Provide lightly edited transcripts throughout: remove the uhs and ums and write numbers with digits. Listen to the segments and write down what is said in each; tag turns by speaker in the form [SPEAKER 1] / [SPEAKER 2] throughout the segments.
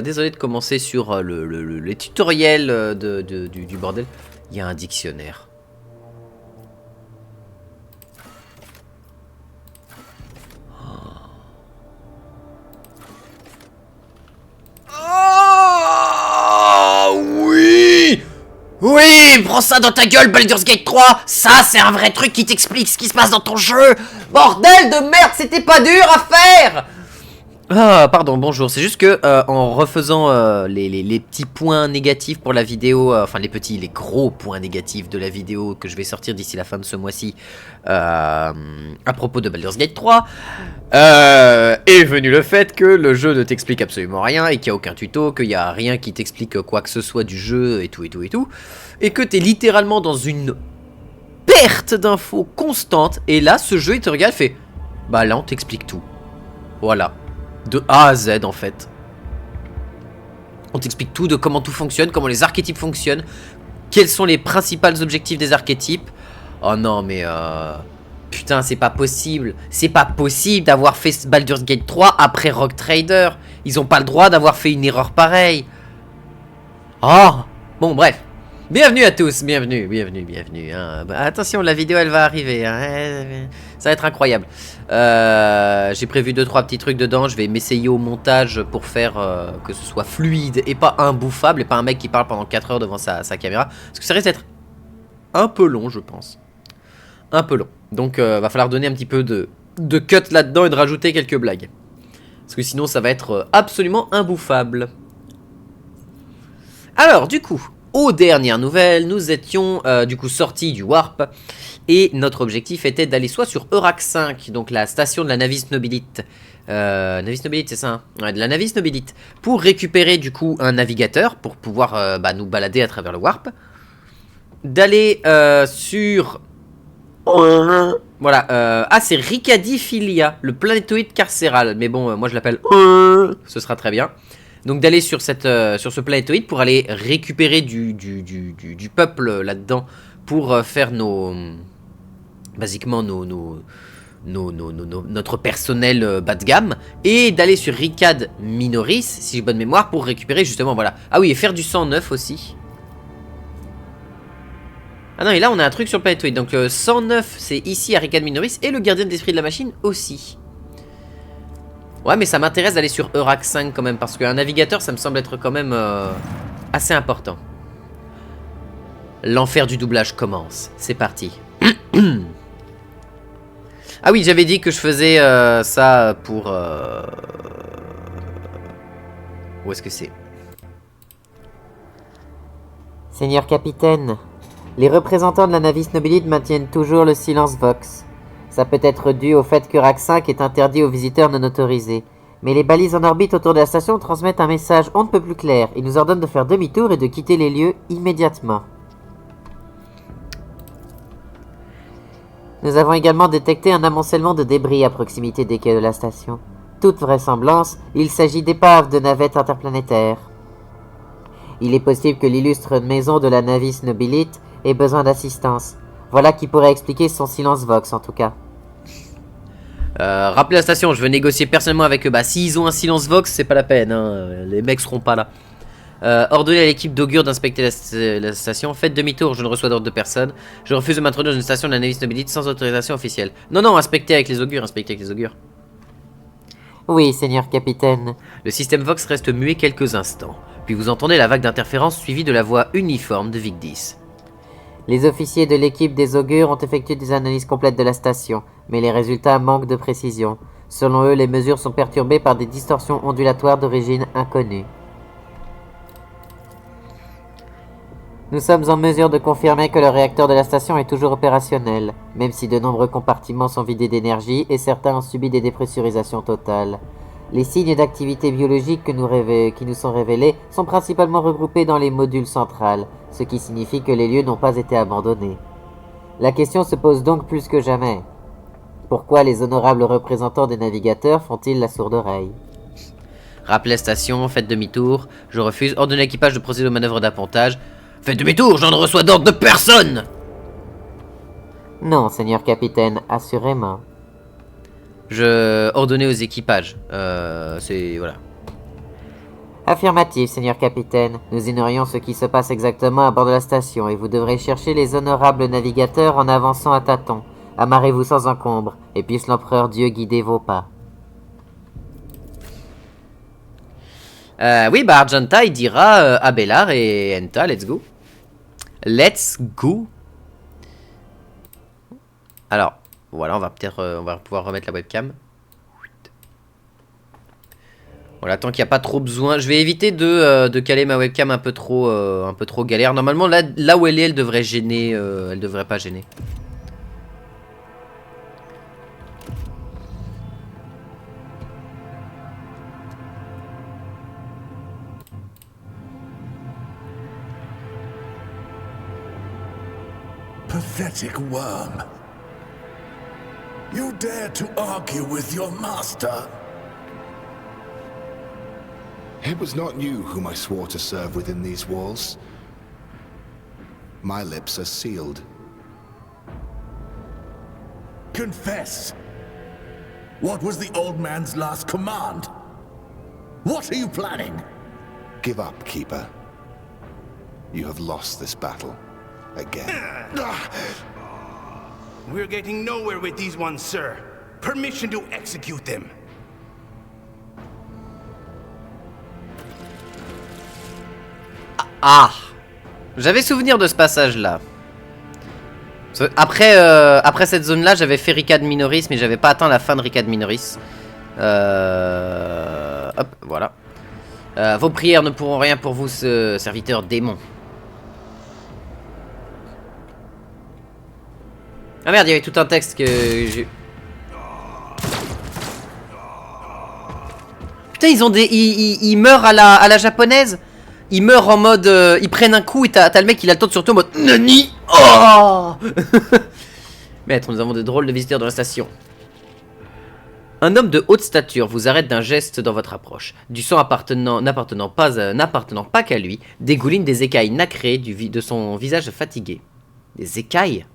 [SPEAKER 1] désolé de commencer sur les tutoriels du bordel. Il y a un dictionnaire. Oh oui! Oui, prends ça dans ta gueule, Baldur's Gate 3. Ça, c'est un vrai truc qui t'explique ce qui se passe dans ton jeu. Bordel de merde, c'était pas dur à faire. Ah, pardon, bonjour. C'est juste que en refaisant les petits points négatifs pour la vidéo, enfin les gros points négatifs de la vidéo que je vais sortir d'ici la fin de ce mois-ci, à propos de Baldur's Gate 3, est venu le fait que le jeu ne t'explique absolument rien et qu'il n'y a aucun tuto, qu'il n'y a rien qui t'explique quoi que ce soit du jeu et tout, et que t'es littéralement dans une perte d'infos constante. Et là, ce jeu, il te regarde et fait, bah là, on t'explique tout. Voilà. De A à Z en fait. On t'explique tout de comment tout fonctionne, comment les archétypes fonctionnent, quels sont les principaux objectifs des archétypes. Oh non mais putain, c'est pas possible. C'est pas possible d'avoir fait Baldur's Gate 3 après Rogue Trader. Ils ont pas le droit d'avoir fait une erreur pareille. Oh. Bon bref. Bienvenue à tous, bienvenue. Hein. Bah, attention, la vidéo elle va arriver. Hein. Ça va être incroyable. J'ai prévu 2-3 petits trucs dedans. Je vais m'essayer au montage pour faire que ce soit fluide et pas imbouffable. Et pas un mec qui parle pendant 4 heures devant sa caméra. Parce que ça risque d'être un peu long, je pense. Un peu long. Donc va falloir donner un petit peu de cut là-dedans et de rajouter quelques blagues. Parce que sinon ça va être absolument imbouffable. Alors du coup, aux dernières nouvelles, nous étions du coup sortis du Warp. Et notre objectif était d'aller soit sur Eurac 5, donc la station de la Navis Nobilite. Navis Nobilite, c'est ça hein, ouais, de la Navis Nobilite. Pour récupérer du coup un navigateur, pour pouvoir nous balader à travers le Warp. D'aller sur... Voilà, c'est Ricadiphilia, le planétoïde carcéral. Mais bon, moi je l'appelle... Ce sera très bien. Donc d'aller sur ce planétoïde pour aller récupérer du peuple là-dedans. Pour faire basiquement notre personnel bas de gamme. Et d'aller sur Ricad Minoris, si j'ai bonne mémoire, pour récupérer justement, voilà. Ah oui, et faire du 109 aussi. Ah non, et là on a un truc sur le planétoïde. Donc 109 c'est ici à Ricad Minoris. Et le gardien de l'esprit de la machine aussi. Ouais, mais ça m'intéresse d'aller sur Eurac 5 quand même. Parce qu'un navigateur ça me semble être quand même assez important. L'enfer du doublage commence. C'est parti. Ah oui, j'avais dit que je faisais ça pour... Où est-ce que c'est?
[SPEAKER 2] Seigneur capitaine, les représentants de la Navis Nobilite maintiennent toujours le silence Vox. Ça peut être dû au fait que RAC 5 est interdit aux visiteurs non autorisés. Mais les balises en orbite autour de la station transmettent un message on ne peut plus clair. Ils nous ordonnent de faire demi-tour et de quitter les lieux immédiatement. Nous avons également détecté un amoncellement de débris à proximité des quais de la station. Toute vraisemblance, il s'agit d'épaves de navettes interplanétaires. Il est possible que l'illustre maison de la Navis Nobilite ait besoin d'assistance. Voilà qui pourrait expliquer son silence Vox en tout cas.
[SPEAKER 1] Rappelez la station, je veux négocier personnellement avec eux. Bah s'ils ont un silence Vox, c'est pas la peine, hein. Les mecs seront pas là. Ordonnez à l'équipe d'Augure d'inspecter la station. Faites demi-tour, je ne reçois d'ordre de personne. Je refuse de m'introduire dans une station de la Navis Nobilite sans autorisation officielle. Non, inspectez avec les augures,
[SPEAKER 2] Oui, seigneur capitaine.
[SPEAKER 1] Le système Vox reste muet quelques instants. Puis vous entendez la vague d'interférence suivie de la voix uniforme de Vigdis.
[SPEAKER 2] Les officiers de l'équipe des augures ont effectué des analyses complètes de la station, mais les résultats manquent de précision. Selon eux, les mesures sont perturbées par des distorsions ondulatoires d'origine inconnue. Nous sommes en mesure de confirmer que le réacteur de la station est toujours opérationnel, même si de nombreux compartiments sont vidés d'énergie et certains ont subi des dépressurisations totales. Les signes d'activité biologique qui nous sont révélés sont principalement regroupés dans les modules centrales, ce qui signifie que les lieux n'ont pas été abandonnés. La question se pose donc plus que jamais. Pourquoi les honorables représentants des navigateurs font-ils la sourde oreille ?
[SPEAKER 1] Rappelez la station, faites demi-tour. Je refuse. Ordonnez à l'équipage de procéder aux manœuvres d'appontage. Faites demi-tour, j'en reçois d'ordre de personne!
[SPEAKER 2] Non, seigneur capitaine, assurément.
[SPEAKER 1] Je ordonnais aux équipages. Voilà.
[SPEAKER 2] Affirmatif, Seigneur Capitaine. Nous ignorions ce qui se passe exactement à bord de la station et vous devrez chercher les honorables navigateurs en avançant à tâtons. Amarrez-vous sans encombre, et puisse l'empereur Dieu guider vos pas.
[SPEAKER 1] Oui, bah Argenta, il dira Abelard et Enta, let's go. Let's go. Alors, voilà, on va pouvoir remettre la webcam. Voilà, tant qu'il n'y a pas trop besoin. Je vais éviter de caler ma webcam un peu trop galère. Normalement, là où elle est, elle devrait gêner. Elle devrait pas gêner.
[SPEAKER 3] Pathetic worm. You dare to argue with your master?
[SPEAKER 4] It was not you whom I swore to serve within these walls. My lips are sealed.
[SPEAKER 3] Confess. What was the old man's last command? What are you planning?
[SPEAKER 4] Give up, Keeper. You have lost this battle. Again.
[SPEAKER 5] We're getting nowhere with these ones, sir. Permission to execute them.
[SPEAKER 1] Ah, j'avais souvenir de ce passage-là. Après cette zone-là, j'avais fait Ricad Minoris, mais j'avais pas atteint la fin de Ricad Minoris. Hop, voilà. Vos prières ne pourront rien pour vous, ce serviteur démon. Ah merde, il y avait tout un texte que j'ai... Putain, ils ont des... Ils meurent à la japonaise. Ils meurent en mode... ils prennent un coup et t'as le mec, il a le temps de surtout en mode... Nani. Oh. Maître, nous avons de drôles de visiteurs dans la station. Un homme de haute stature vous arrête d'un geste dans votre approche. Du sang n'appartenant pas qu'à lui, dégouline des écailles nacrées de son visage fatigué. Des écailles?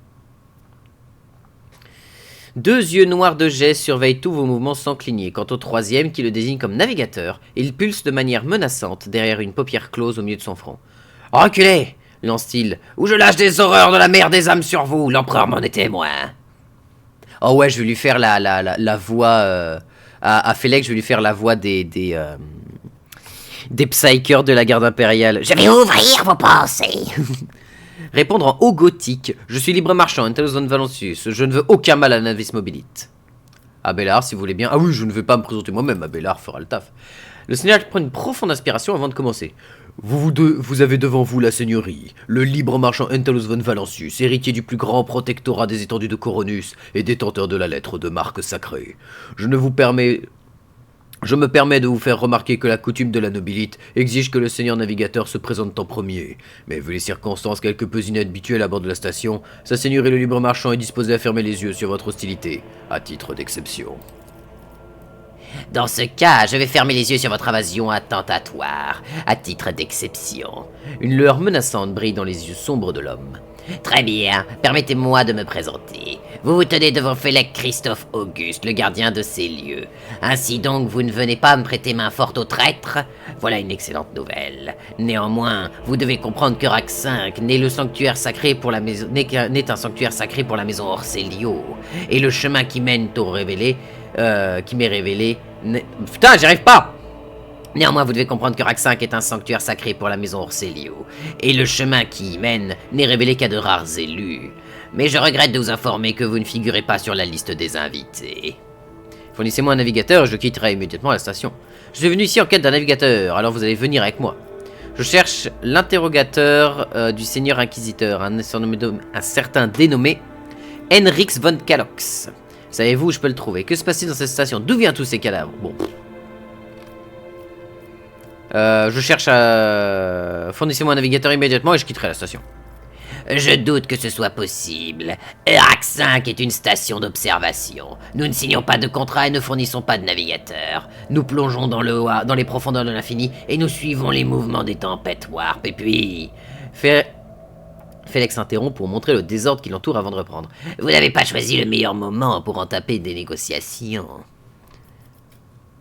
[SPEAKER 1] Deux yeux noirs de jet surveillent tous vos mouvements sans cligner. Quant au troisième, qui le désigne comme navigateur, il pulse de manière menaçante derrière une paupière close au milieu de son front. « Reculez !» lance-t-il. « Ou je lâche des horreurs de la mer des âmes sur vous, l'empereur m'en est témoin. » Oh ouais, je vais lui faire la voix... à Félix, je vais lui faire la voix des psychers de la garde impériale. « Je vais ouvrir vos pensées !» Répondre en haut gothique. Je suis libre marchand, Antalos von Valancius. Je ne veux aucun mal à Navis Mobilite. Abelard, si vous voulez bien. Ah oui, je ne vais pas me présenter moi-même. Abelard fera le taf. Le seigneur prend une profonde inspiration avant de commencer. Vous avez devant vous la seigneurie, le libre marchand Antalos von Valancius, héritier du plus grand protectorat des étendues de Coronus et détenteur de la lettre de marque sacrée. Je me permets de vous faire remarquer que la coutume de la nobilite exige que le seigneur navigateur se présente en premier. Mais vu les circonstances quelque peu inhabituelles à bord de la station, sa seigneurie le libre marchand est disposé à fermer les yeux sur votre hostilité, à titre d'exception. Dans ce cas, je vais fermer les yeux sur votre invasion attentatoire, à titre d'exception. Une lueur menaçante brille dans les yeux sombres de l'homme. Très bien, permettez-moi de me présenter. Vous vous tenez devant Félix Christophe Auguste, le gardien de ces lieux. Ainsi donc, vous ne venez pas me prêter main forte aux traîtres? Voilà une excellente nouvelle. Néanmoins, vous devez comprendre que Rac 5 n'est un sanctuaire sacré pour la maison Orselio. Et le chemin qui mène au révélé, qui m'est révélé... Putain, j'y arrive pas! Néanmoins, vous devez comprendre que Rac 5 est un sanctuaire sacré pour la maison Orselio, et le chemin qui y mène n'est révélé qu'à de rares élus. Mais je regrette de vous informer que vous ne figurez pas sur la liste des invités. Fournissez-moi un navigateur et je quitterai immédiatement la station. Je suis venu ici en quête d'un navigateur, alors vous allez venir avec moi. Je cherche l'interrogateur du seigneur inquisiteur, un certain dénommé Henrix von Calox. Savez-vous où je peux le trouver? Que se passe-t-il dans cette station? D'où viennent tous ces cadavres? Bon... je cherche à... Fournissez-moi un navigateur immédiatement et je quitterai la station. Je doute que ce soit possible. Rac 5 est une station d'observation. Nous ne signons pas de contrat et ne fournissons pas de navigateur. Nous plongeons dans les profondeurs de l'infini et nous suivons les mouvements des tempêtes warp. Et puis... Félix interrompt pour montrer le désordre qui l'entoure avant de reprendre. Vous n'avez pas choisi le meilleur moment pour entamer des négociations.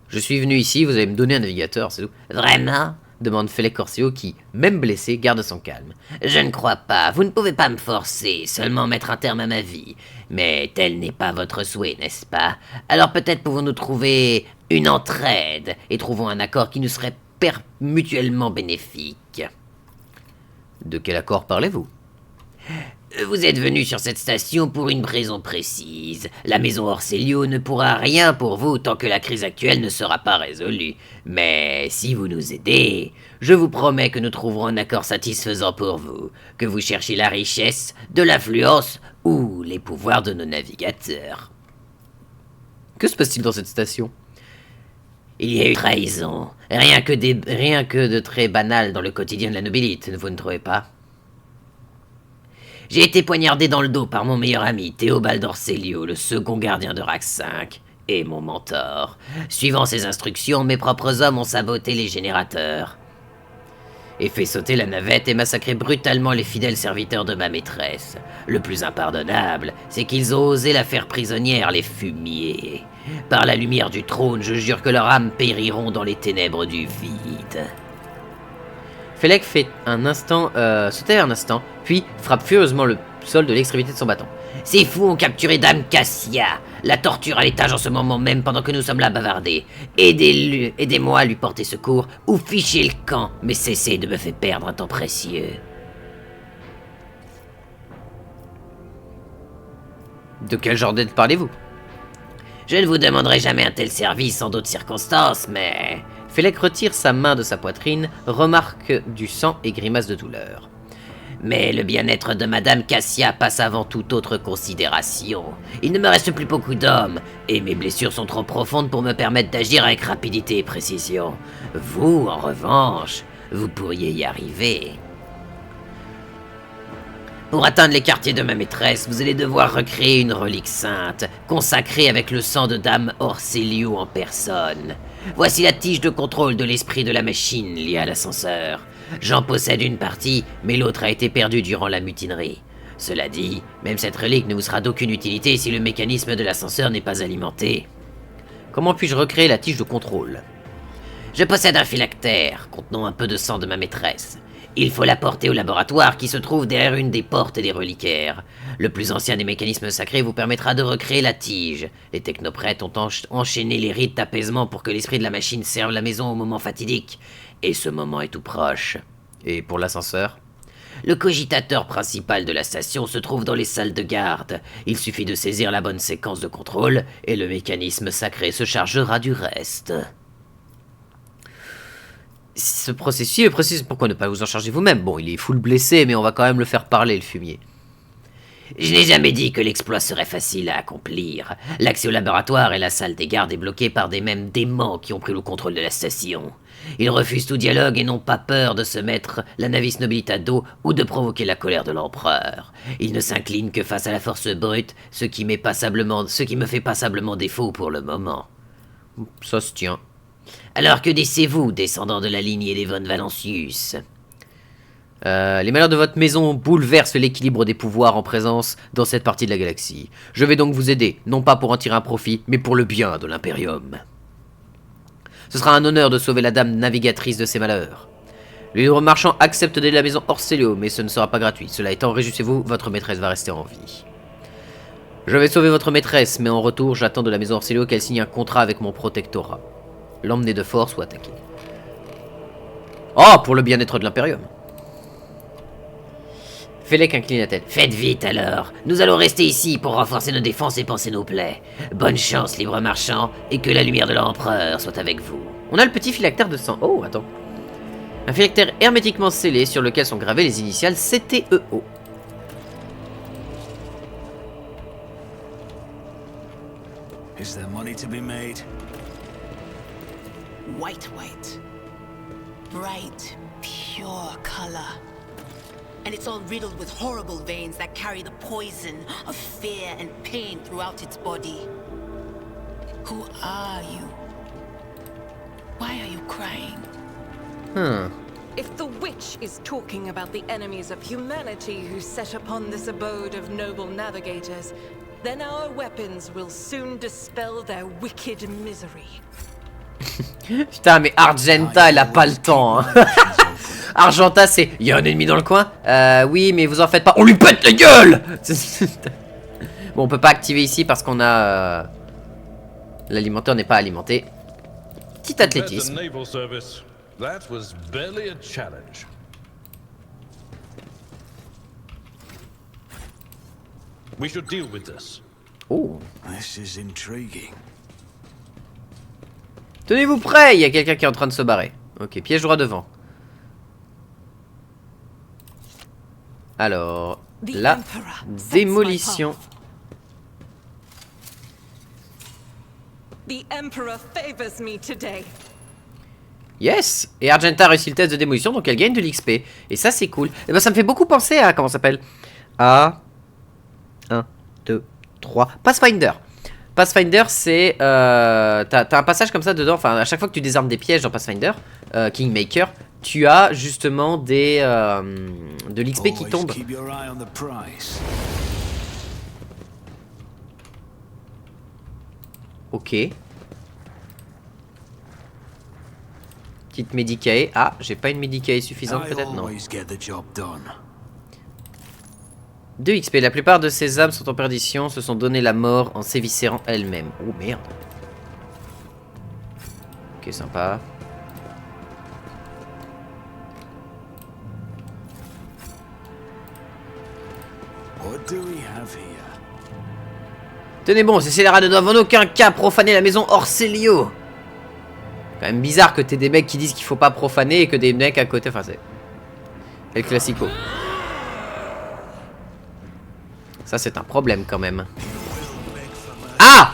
[SPEAKER 1] Je suis venu ici, vous allez me donner un navigateur, c'est tout. Vraiment? demande Félec Corsio qui, même blessé, garde son calme. Je ne crois pas, vous ne pouvez pas me forcer, seulement mettre un terme à ma vie. Mais tel n'est pas votre souhait, n'est-ce pas? Alors peut-être pouvons-nous trouver une entraide et trouvons un accord qui nous serait mutuellement bénéfique. De quel accord parlez-vous? Vous êtes venu sur cette station pour une raison précise. La maison Orselio ne pourra rien pour vous tant que la crise actuelle ne sera pas résolue. Mais si vous nous aidez, je vous promets que nous trouverons un accord satisfaisant pour vous. Que vous cherchiez la richesse, de l'influence ou les pouvoirs de nos navigateurs. Que se passe-t-il dans cette station? Il y a eu trahison. Rien que de très banal dans le quotidien de la nobilite, vous ne trouvez pas? J'ai été poignardé dans le dos par mon meilleur ami, Théobald Orselio, le second gardien de Rax 5, et mon mentor. Suivant ses instructions, mes propres hommes ont saboté les générateurs, et fait sauter la navette et massacré brutalement les fidèles serviteurs de ma maîtresse. Le plus impardonnable, c'est qu'ils ont osé la faire prisonnière, les fumiers. Par la lumière du trône, je jure que leurs âmes périront dans les ténèbres du vide. Félec fait sauter un instant, puis frappe furieusement le sol de l'extrémité de son bâton. Ces fous ont capturé Dame Cassia, la torture à l'étage en ce moment même pendant que nous sommes là bavardés. Aidez-moi à lui porter secours ou fichez le camp, mais cessez de me faire perdre un temps précieux. De quel genre d'aide parlez-vous? Je ne vous demanderai jamais un tel service en d'autres circonstances, mais... Félec retire sa main de sa poitrine, remarque du sang et grimace de douleur. Mais le bien-être de Madame Cassia passe avant toute autre considération. Il ne me reste plus beaucoup d'hommes, et mes blessures sont trop profondes pour me permettre d'agir avec rapidité et précision. Vous, en revanche, vous pourriez y arriver. Pour atteindre les quartiers de ma maîtresse, vous allez devoir recréer une relique sainte, consacrée avec le sang de Dame Orselio en personne. Voici la tige de contrôle de l'esprit de la machine liée à l'ascenseur. J'en possède une partie, mais l'autre a été perdue durant la mutinerie. Cela dit, même cette relique ne vous sera d'aucune utilité si le mécanisme de l'ascenseur n'est pas alimenté. Comment puis-je recréer la tige de contrôle? Je possède un phylactère contenant un peu de sang de ma maîtresse. Il faut l'apporter au laboratoire qui se trouve derrière une des portes des reliquaires. Le plus ancien des mécanismes sacrés vous permettra de recréer la tige. Les technoprêtres ont enchaîné les rites d'apaisement pour que l'esprit de la machine serve la maison au moment fatidique. Et ce moment est tout proche. Et pour l'ascenseur? Le cogitateur principal de la station se trouve dans les salles de garde. Il suffit de saisir la bonne séquence de contrôle et le mécanisme sacré se chargera du reste. Ce processus est précis, pourquoi ne pas vous en charger vous-même? Bon, il est full blessé, mais on va quand même le faire parler, le fumier. Je n'ai jamais dit que l'exploit serait facile à accomplir. L'accès au laboratoire et la salle des gardes est bloqué par des mêmes démons qui ont pris le contrôle de la station. Ils refusent tout dialogue et n'ont pas peur de se mettre la navis nobilita à dos ou de provoquer la colère de l'empereur. Ils ne s'inclinent que face à la force brute, ce qui me fait passablement défaut pour le moment. Ça se tient. Alors que dissez-vous, descendant de la lignée des von Valancius? Les malheurs de votre maison bouleversent l'équilibre des pouvoirs en présence dans cette partie de la galaxie. Je vais donc vous aider, non pas pour en tirer un profit, mais pour le bien de l'Imperium. Ce sera un honneur de sauver la dame navigatrice de ses malheurs. Le libre marchand accepte d'aider la maison Orselio, mais ce ne sera pas gratuit. Cela étant, réjouissez-vous, votre maîtresse va rester en vie. Je vais sauver votre maîtresse, mais en retour, j'attends de la maison Orselio qu'elle signe un contrat avec mon protectorat. L'emmener de force ou attaquer. Oh, pour le bien-être de l'Imperium. Félec incline la tête. Faites vite alors. Nous allons rester ici pour renforcer nos défenses et panser nos plaies. Bonne chance, libre marchand, et que la lumière de l'empereur soit avec vous. On a le petit phylactère de sang. Oh, attends. Un phylactère hermétiquement scellé sur lequel sont gravées les initiales CTEO.
[SPEAKER 3] Is there money to be made?
[SPEAKER 6] White. Bright, pure color. And it's all riddled with horrible veins that carry the poison of fear and pain throughout its body. Who are you? Why are you crying?
[SPEAKER 7] If the witch is talking about the enemies of humanity who set upon this abode of noble navigators, then our weapons will soon dispel their wicked misery.
[SPEAKER 1] Putain, mais Argenta, elle a pas le temps. Hein. Argenta, c'est... Il y a un ennemi dans le coin. Oui, mais vous en faites pas. On lui pète la gueule. Bon, on peut pas activer ici parce qu'on a... L'alimentaire n'est pas alimenté. Petit athlétisme. Oh. Tenez-vous prêts, il y a quelqu'un qui est en train de se barrer. Ok, piège droit devant. Alors, la démolition.
[SPEAKER 7] The Emperor favors me today.
[SPEAKER 1] Yes. Et Argenta a réussi le test de démolition, donc elle gagne de l'XP. Et ça, c'est cool. Et ben, ça me fait beaucoup penser à... Comment ça s'appelle? À... 1, 2, 3... Pathfinder. Pathfinder, c'est... T'as un passage comme ça dedans. Enfin, à chaque fois que tu désarmes des pièges dans Pathfinder, Kingmaker, tu as justement des... de l'XP qui tombe. Ok. Petite Medicae. Ah, j'ai pas une Medicae suffisante peut-être, non. 2 XP. La plupart de ces âmes sont en perdition, se sont donné la mort en s'éviscérant elles-mêmes. Oh merde. Ok, sympa. Tenez bon, ces scélérats ne doivent en aucun cas profaner la maison Orselio. Quand même bizarre que t'aies des mecs qui disent qu'il faut pas profaner et que des mecs à côté, enfin c'est... El Classico. Ça c'est un problème quand même. Ah!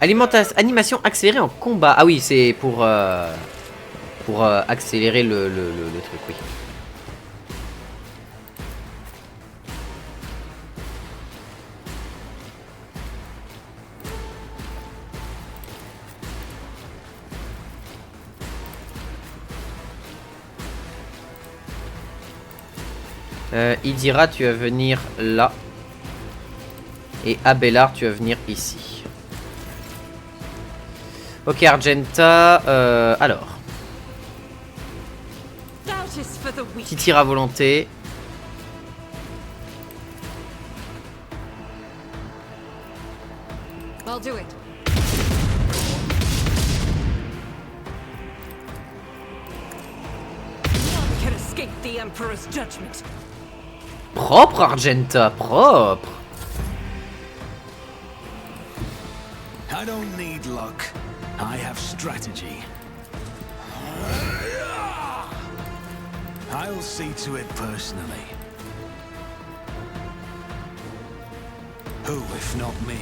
[SPEAKER 1] Animation accélérée en combat. Ah oui, c'est pour accélérer le truc, oui. Idira, tu vas venir là. Et Abelard, tu vas venir ici. Ok, Argenta. Alors. Petit tir à volonté.
[SPEAKER 7] I'll do it. None can escape the Emperor's judgment.
[SPEAKER 1] Propre, Argenta, propre.
[SPEAKER 3] I don't need luck. I have strategy. I'll see to it personally. Who, if not me?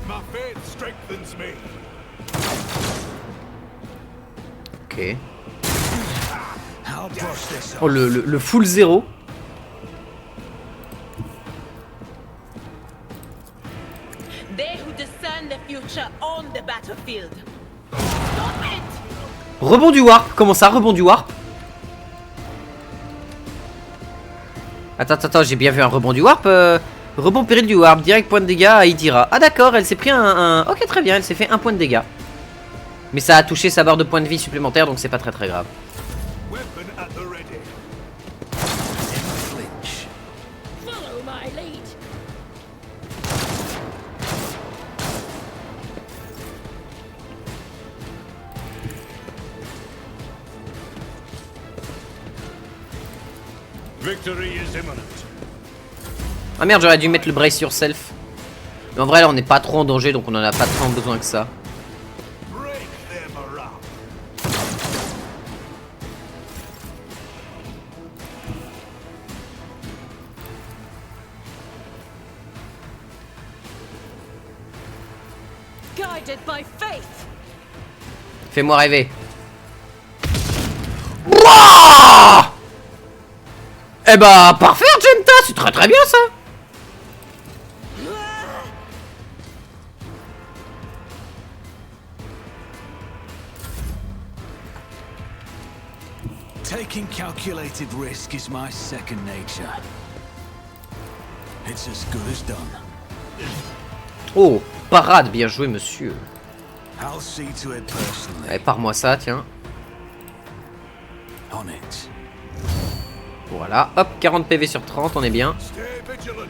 [SPEAKER 5] My faith strengthens me.
[SPEAKER 1] Ok.
[SPEAKER 3] I'll brush this
[SPEAKER 1] Oh, le full zéro.
[SPEAKER 6] They who discern the future on the battlefield.
[SPEAKER 1] Rebond du warp. Comment ça, rebond du warp? Attends, j'ai bien vu un rebond du warp. Rebond péril du warp. Direct point de dégâts à Idira. Ah d'accord, elle s'est pris un... Ok, très bien, elle s'est fait 1 point de dégâts. Mais ça a touché sa barre de points de vie supplémentaire, donc c'est pas très grave.
[SPEAKER 5] Weapon at the ready.
[SPEAKER 6] Follow my lead.
[SPEAKER 5] Victory is imminent.
[SPEAKER 1] Ah merde, j'aurais dû mettre le brace yourself. Mais en vrai, là, on n'est pas trop en danger, donc on en a pas tant besoin que ça.
[SPEAKER 5] Break them around.
[SPEAKER 7] Guided by faith.
[SPEAKER 1] Fais-moi rêver. Wouah! Eh bah, parfait, Argenta, c'est très bien ça.
[SPEAKER 3] Taking calculated risk is my second nature. It's as good as done.
[SPEAKER 1] Oh, parade, bien joué, monsieur.
[SPEAKER 3] I'll see to it personally.
[SPEAKER 1] Allez, pars-moi ça, tiens.
[SPEAKER 3] On it.
[SPEAKER 1] Voilà, hop, 40 PV sur 30, on est bien.
[SPEAKER 3] Stay vigilant.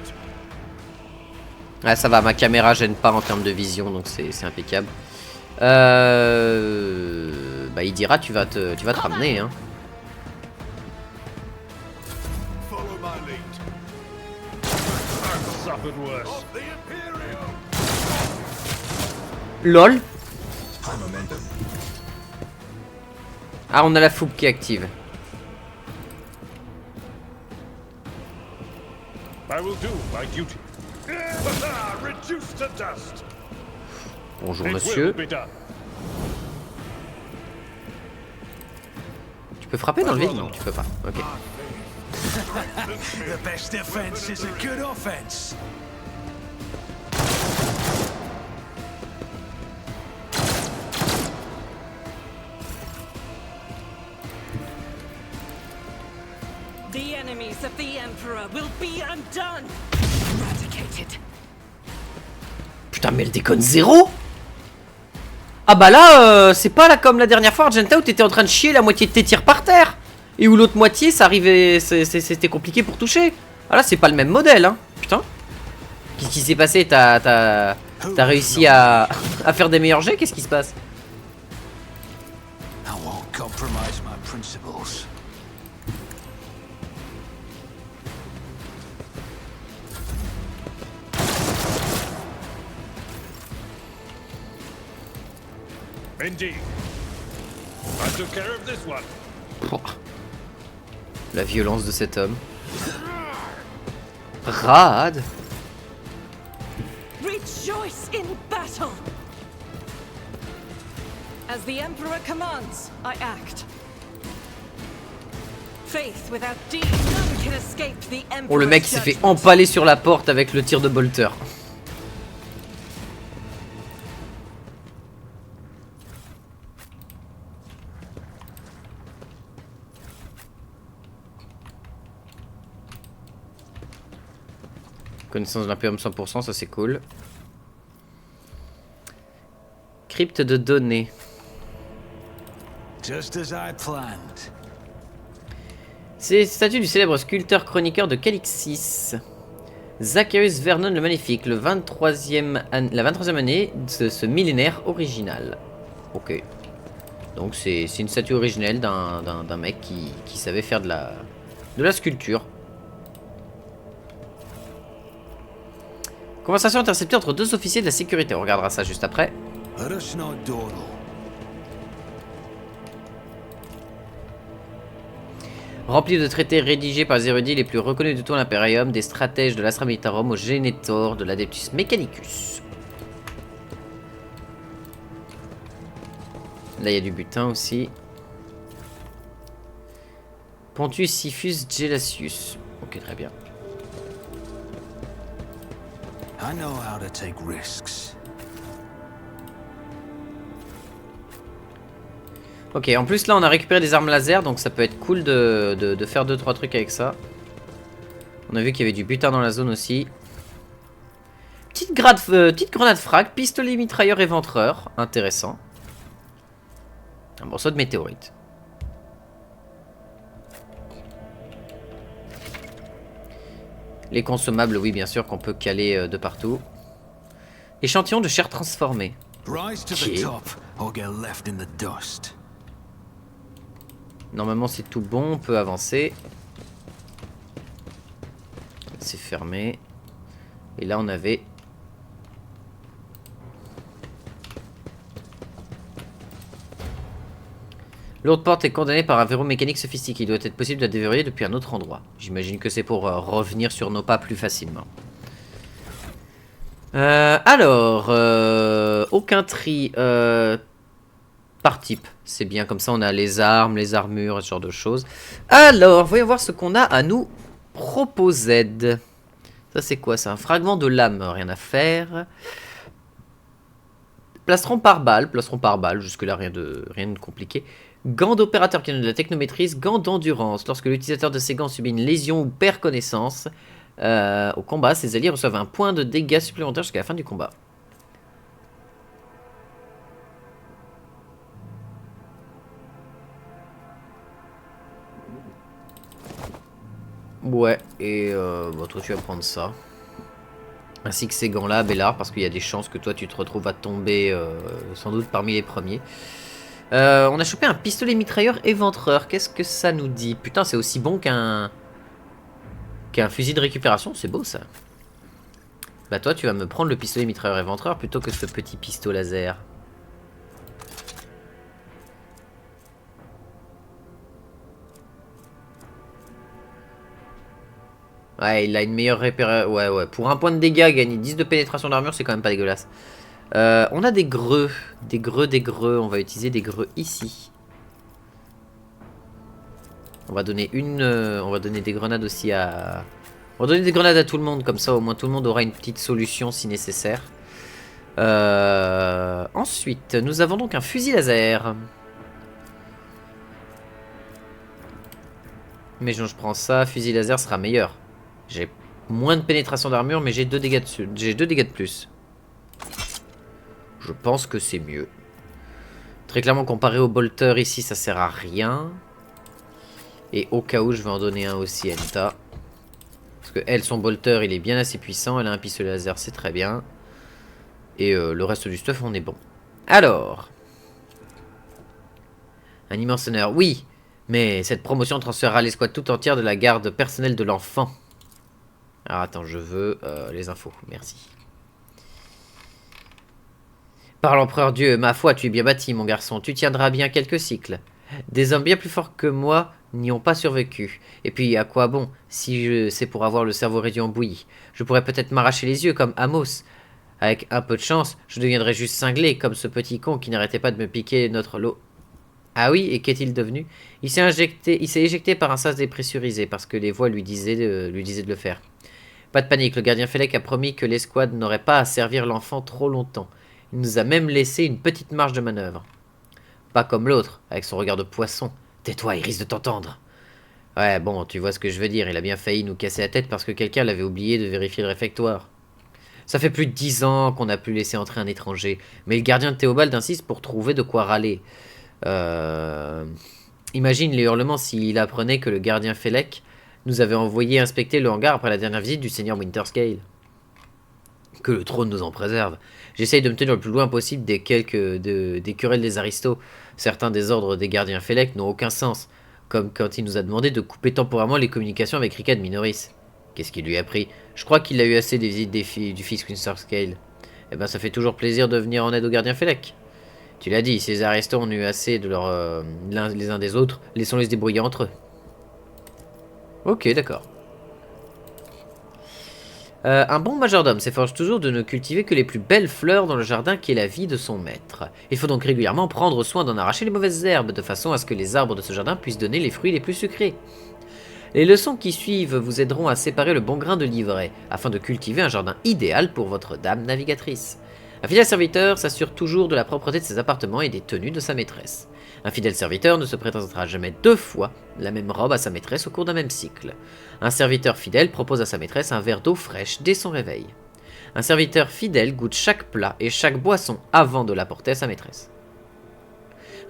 [SPEAKER 1] Ah, ça va, ma caméra gêne pas en termes de vision, donc c'est impeccable. Bah, il dira, tu vas te ramener, hein.
[SPEAKER 3] Follow my lead. Suffered worse. Of the Imperium.
[SPEAKER 1] LOL. Ah, on a la fougue qui est active.
[SPEAKER 3] I will do my duty. Reduced to dust.
[SPEAKER 1] Bonjour,
[SPEAKER 3] It
[SPEAKER 1] monsieur.
[SPEAKER 3] will be done.
[SPEAKER 1] Tu peux frapper dans le vide? Non, tu peux pas. Ok.
[SPEAKER 3] The best defense is a good offense.
[SPEAKER 7] The enemies of the Emperor will be undone! Eradicated.
[SPEAKER 1] Putain, mais elle déconne zéro. Ah bah là, c'est pas là comme la dernière fois, Argenta, où t'étais en train de chier la moitié de tes tirs par terre. Et où l'autre moitié, ça arrivait, c'était compliqué pour toucher. Ah là, c'est pas le même modèle, hein. Putain. Qu'est-ce qui s'est passé? T'as réussi à faire des meilleurs jets? Qu'est-ce qui se passe?
[SPEAKER 3] I won't compromise my principles. Indeed. I took care of this one.
[SPEAKER 1] Pouah. La violence de cet homme. Rad.
[SPEAKER 7] Rejoice in battle! As the Emperor commands, I act. Faith without deed, none can escape the Emperor's
[SPEAKER 1] Oh, le mec il s'est fait
[SPEAKER 7] judgment.
[SPEAKER 1] empaler sur la porte avec le tir de bolter. Connaissance de l'Imperium 100%, ça c'est cool. Crypte de données.
[SPEAKER 3] Just as I planned.
[SPEAKER 1] C'est statue du célèbre sculpteur chroniqueur de Calixis. Zacharias Vernon le Magnifique, la 23e année de ce millénaire original. Ok. Donc c'est une statue originelle d'un mec qui savait faire de la sculpture. Conversation interceptée entre deux officiers de la sécurité. On regardera ça juste après. Rempli de traités rédigés par les érudits les plus reconnus de tout l'Imperium, des stratèges de l'Astra Militarum au Genetor de l'Adeptus Mechanicus. Là, il y a du butin aussi. Pontus Sifus Gelasius. Ok, très bien.
[SPEAKER 3] I know how to take risks.
[SPEAKER 1] Ok, en plus là on a récupéré des armes laser, donc ça peut être cool de faire 2-3 trucs avec ça. On a vu qu'il y avait du butin dans la zone aussi. Petite grenade frag, pistolet mitrailleur éventreur, intéressant. Un morceau de météorite. Les consommables, oui bien sûr qu'on peut caler de partout. Échantillon de chair transformée.
[SPEAKER 3] Rise to the top or get left in the dust.
[SPEAKER 1] Normalement c'est tout bon, on peut avancer. C'est fermé. Et là on avait... L'autre porte est condamnée par un verrou mécanique sophistiqué. Il doit être possible de la déverrouiller depuis un autre endroit. J'imagine que c'est pour revenir sur nos pas plus facilement. Aucun tri par type. C'est bien, comme ça on a les armes, les armures, ce genre de choses. Alors, voyons voir ce qu'on a à nous proposer. Ça c'est quoi? C'est un fragment de lame, rien à faire. Plastron par balle, jusque là rien de compliqué. Gants d'opérateur qui ont de la technomaîtrise, gants d'endurance. Lorsque l'utilisateur de ces gants subit une lésion ou perd connaissance au combat, ses alliés reçoivent un point de dégâts supplémentaires jusqu'à la fin du combat. Ouais, et bon, toi tu vas prendre ça. Ainsi que ces gants-là, Bella, parce qu'il y a des chances que toi tu te retrouves à tomber sans doute parmi les premiers. On a chopé un pistolet mitrailleur éventreur. Qu'est-ce que ça nous dit? Putain, c'est aussi bon qu'un fusil de récupération, c'est beau ça. Bah toi tu vas me prendre le pistolet mitrailleur éventreur plutôt que ce petit pistolet laser. Ouais, il a une meilleure réparation. Ouais. Pour un point de dégâts, gagner 10 de pénétration d'armure, c'est quand même pas dégueulasse. On a des greux. Des greux. On va utiliser des greux ici. On va donner on va donner des grenades aussi à... On va donner des grenades à tout le monde. Comme ça, au moins, tout le monde aura une petite solution si nécessaire. Ensuite, nous avons donc un fusil laser. Mais je prends ça. Fusil laser sera meilleur. J'ai moins de pénétration d'armure, mais j'ai 2 dégâts dessus. J'ai 2 dégâts de plus. Je pense que c'est mieux. Très clairement, comparé au bolter ici, ça sert à rien. Et au cas où, je vais en donner un aussi à Enta. Parce que elle, son bolter, il est bien assez puissant. Elle a un pistolet laser, c'est très bien. Et le reste du stuff, on est bon. Alors. Un immense honneur, oui. Mais cette promotion transférera l'escouade tout entière de la garde personnelle de l'enfant. Alors attends, je veux les infos, merci. Par l'empereur Dieu, ma foi, tu es bien bâti, mon garçon. Tu tiendras bien quelques cycles. Des hommes bien plus forts que moi n'y ont pas survécu. Et puis, à quoi bon, si c'est pour avoir le cerveau réduit en bouillie? Je pourrais peut-être m'arracher les yeux comme Amos. Avec un peu de chance, je deviendrais juste cinglé, comme ce petit con qui n'arrêtait pas de me piquer notre lot. Ah oui, et qu'est-il devenu? Il s'est éjecté par un sas dépressurisé, parce que les voix lui disaient de le faire. Pas de panique, le gardien Félec a promis que l'escouade n'aurait pas à servir l'enfant trop longtemps. Il nous a même laissé une petite marge de manœuvre. Pas comme l'autre, avec son regard de poisson. Tais-toi, il risque de t'entendre. Ouais, bon, tu vois ce que je veux dire, il a bien failli nous casser la tête parce que quelqu'un l'avait oublié de vérifier le réfectoire. Ça fait plus de 10 ans qu'on n'a plus laissé entrer un étranger, mais le gardien de Théobald insiste pour trouver de quoi râler. Imagine les hurlements s'il apprenait que le gardien Félec nous avait envoyé inspecter le hangar après la dernière visite du seigneur Winterscale. Que le trône nous en préserve. J'essaye de me tenir le plus loin possible des querelles des aristos. Certains des ordres des gardiens Félec n'ont aucun sens, comme quand il nous a demandé de couper temporairement les communications avec Ricard Minoris. Qu'est-ce qu'il lui a pris? Je crois qu'il a eu assez des visites du fils Winterscale. Eh ben ça fait toujours plaisir de venir en aide aux gardiens Félec. Tu l'as dit, ces aristos ont eu assez de les uns des autres, laissons-les se débrouiller entre eux. Ok, d'accord. Un bon majordome s'efforce toujours de ne cultiver que les plus belles fleurs dans le jardin qui est la vie de son maître. Il faut donc régulièrement prendre soin d'en arracher les mauvaises herbes, de façon à ce que les arbres de ce jardin puissent donner les fruits les plus sucrés. Les leçons qui suivent vous aideront à séparer le bon grain de l'ivraie, afin de cultiver un jardin idéal pour votre dame navigatrice. Un fidèle serviteur s'assure toujours de la propreté de ses appartements et des tenues de sa maîtresse. Un fidèle serviteur ne se présentera jamais 2 fois la même robe à sa maîtresse au cours d'un même cycle. Un serviteur fidèle propose à sa maîtresse un verre d'eau fraîche dès son réveil. Un serviteur fidèle goûte chaque plat et chaque boisson avant de l'apporter à sa maîtresse.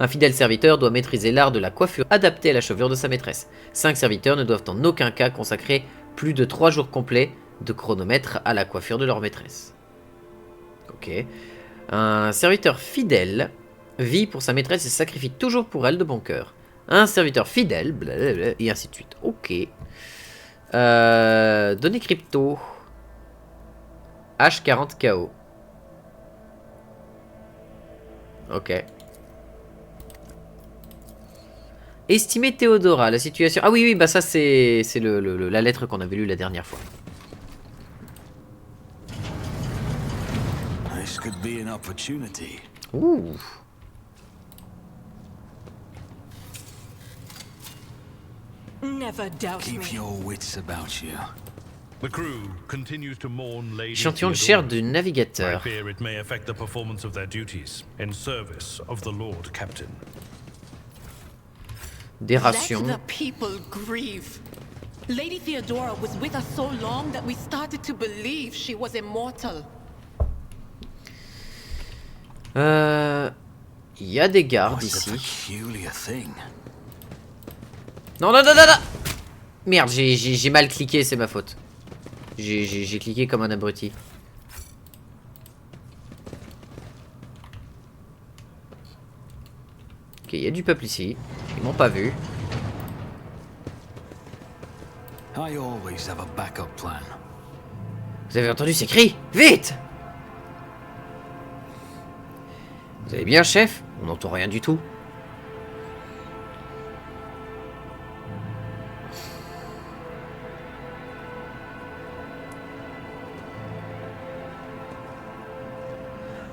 [SPEAKER 1] Un fidèle serviteur doit maîtriser l'art de la coiffure adaptée à la chevelure de sa maîtresse. 5 serviteurs ne doivent en aucun cas consacrer plus de 3 jours complets de chronomètre à la coiffure de leur maîtresse. Ok. Un serviteur fidèle vit pour sa maîtresse et sacrifie toujours pour elle de bon cœur. Un serviteur fidèle, blablabla, et ainsi de suite. Ok. Données crypto. H40KO. Ok. Estimer Théodora, la situation... Ah oui, bah ça c'est la lettre qu'on avait lue la dernière fois.
[SPEAKER 3] This could be an opportunity.
[SPEAKER 1] Ouh.
[SPEAKER 7] Never doubt
[SPEAKER 3] Keep
[SPEAKER 7] me.
[SPEAKER 3] your wits about you.
[SPEAKER 5] The crew continues to mourn Lady
[SPEAKER 1] Échantillon de chair
[SPEAKER 5] Theodora.
[SPEAKER 1] du
[SPEAKER 5] I
[SPEAKER 1] navigateur.
[SPEAKER 5] fear it may affect the performance of their duties in service of the Lord Captain.
[SPEAKER 1] Des rations.
[SPEAKER 6] Let the people grieve. Lady Theodora was with us so long that we started to believe she was immortal.
[SPEAKER 1] Il y a des
[SPEAKER 3] What a
[SPEAKER 1] gardes ici.
[SPEAKER 3] peculiar thing.
[SPEAKER 1] Non, non, non, non, non. Merde, j'ai mal cliqué, c'est ma faute. J'ai cliqué comme un abruti. Ok, il y a du peuple ici. Ils m'ont pas vu.
[SPEAKER 8] I always have a backup plan.
[SPEAKER 1] Vous avez entendu ces cris? Vite! Vous allez bien, chef? On n'entend rien du tout.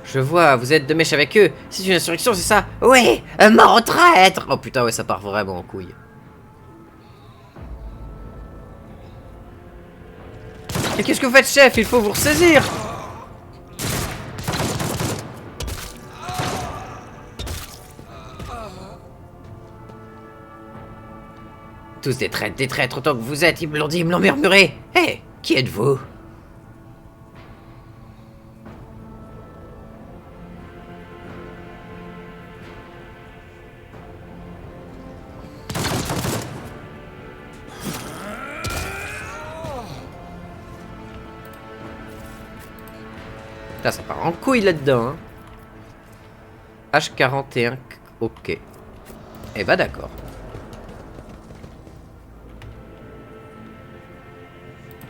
[SPEAKER 1] Je vois, vous êtes de mèche avec eux. C'est une insurrection, c'est ça? Oui, mort traître! Oh putain, ouais, ça part vraiment en couille. Mais qu'est-ce que vous faites, chef? Il faut vous ressaisir! Tous des traîtres autant que vous êtes, ils me l'ont dit, ils me l'ont murmuré. Hé, hey, qui êtes-vous? Putain, ça part en couille là-dedans, hein. H41, ok. Eh bah d'accord.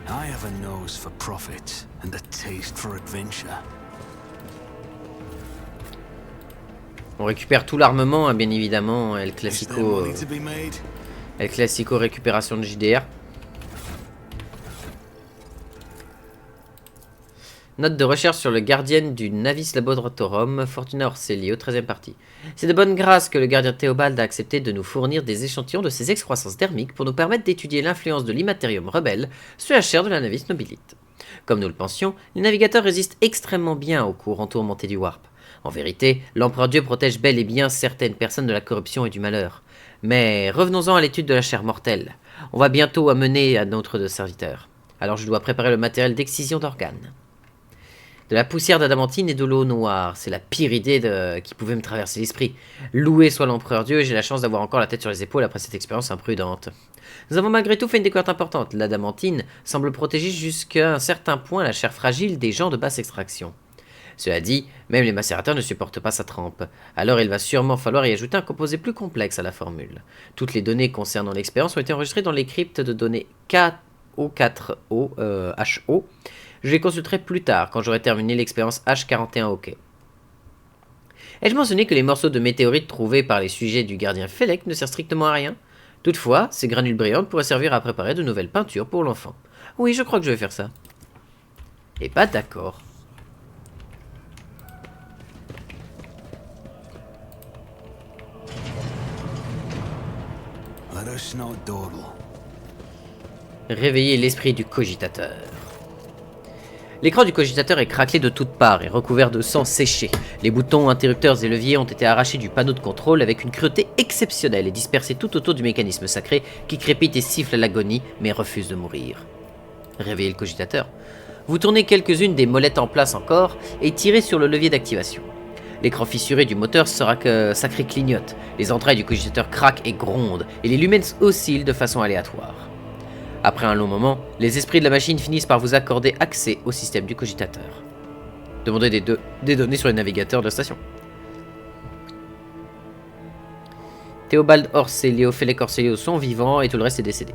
[SPEAKER 8] I have a nose for profit and a taste for adventure.
[SPEAKER 1] On récupère tout l'armement, hein, bien évidemment. El
[SPEAKER 8] Is there
[SPEAKER 1] Clasico,
[SPEAKER 8] money to be made?
[SPEAKER 1] El Clasico récupération de JDR. Note de recherche sur le gardien du Navis Laboratorum, Fortuna Orselio, 13e partie. C'est de bonne grâce que le gardien Théobald a accepté de nous fournir des échantillons de ses excroissances thermiques pour nous permettre d'étudier l'influence de l'immatérium rebelle sur la chair de la Navis Nobilite. Comme nous le pensions, les navigateurs résistent extrêmement bien au courant tourmenté du Warp. En vérité, l'Empereur Dieu protège bel et bien certaines personnes de la corruption et du malheur. Mais revenons-en à l'étude de la chair mortelle. On va bientôt amener à notre serviteur. Alors je dois préparer le matériel d'excision d'organes. De la poussière d'adamantine et de l'eau noire. C'est la pire idée qui pouvait me traverser l'esprit. Loué soit l'Empereur Dieu, j'ai la chance d'avoir encore la tête sur les épaules après cette expérience imprudente. Nous avons malgré tout fait une découverte importante. L'adamantine semble protéger jusqu'à un certain point la chair fragile des gens de basse extraction. Cela dit, même les macérateurs ne supportent pas sa trempe. Alors il va sûrement falloir y ajouter un composé plus complexe à la formule. Toutes les données concernant l'expérience ont été enregistrées dans les cryptes de données KO4O, HO. Je les consulterai plus tard, quand j'aurai terminé l'expérience H41 OK. Ai-je mentionné que les morceaux de météorites trouvés par les sujets du gardien Félec ne servent strictement à rien? Toutefois, ces granules brillantes pourraient servir à préparer de nouvelles peintures pour l'enfant. Oui, je crois que je vais faire ça. Et pas d'accord.
[SPEAKER 8] Let us not dawdle.
[SPEAKER 1] Réveiller l'esprit du cogitateur. L'écran du cogitateur est craquelé de toutes parts et recouvert de sang séché. Les boutons, interrupteurs et leviers ont été arrachés du panneau de contrôle avec une cruauté exceptionnelle et dispersés tout autour du mécanisme sacré qui crépite et siffle à l'agonie mais refuse de mourir. Réveillez le cogitateur. Vous tournez quelques-unes des molettes en place encore et tirez sur le levier d'activation. L'écran fissuré du moteur sacré clignote, les entrailles du cogitateur craquent et grondent et les lumens oscillent de façon aléatoire. Après un long moment, les esprits de la machine finissent par vous accorder accès au système du cogitateur. Demandez des données sur les navigateurs de la station. Théobald Orselio, Félec Orselio sont vivants et tout le reste est décédé.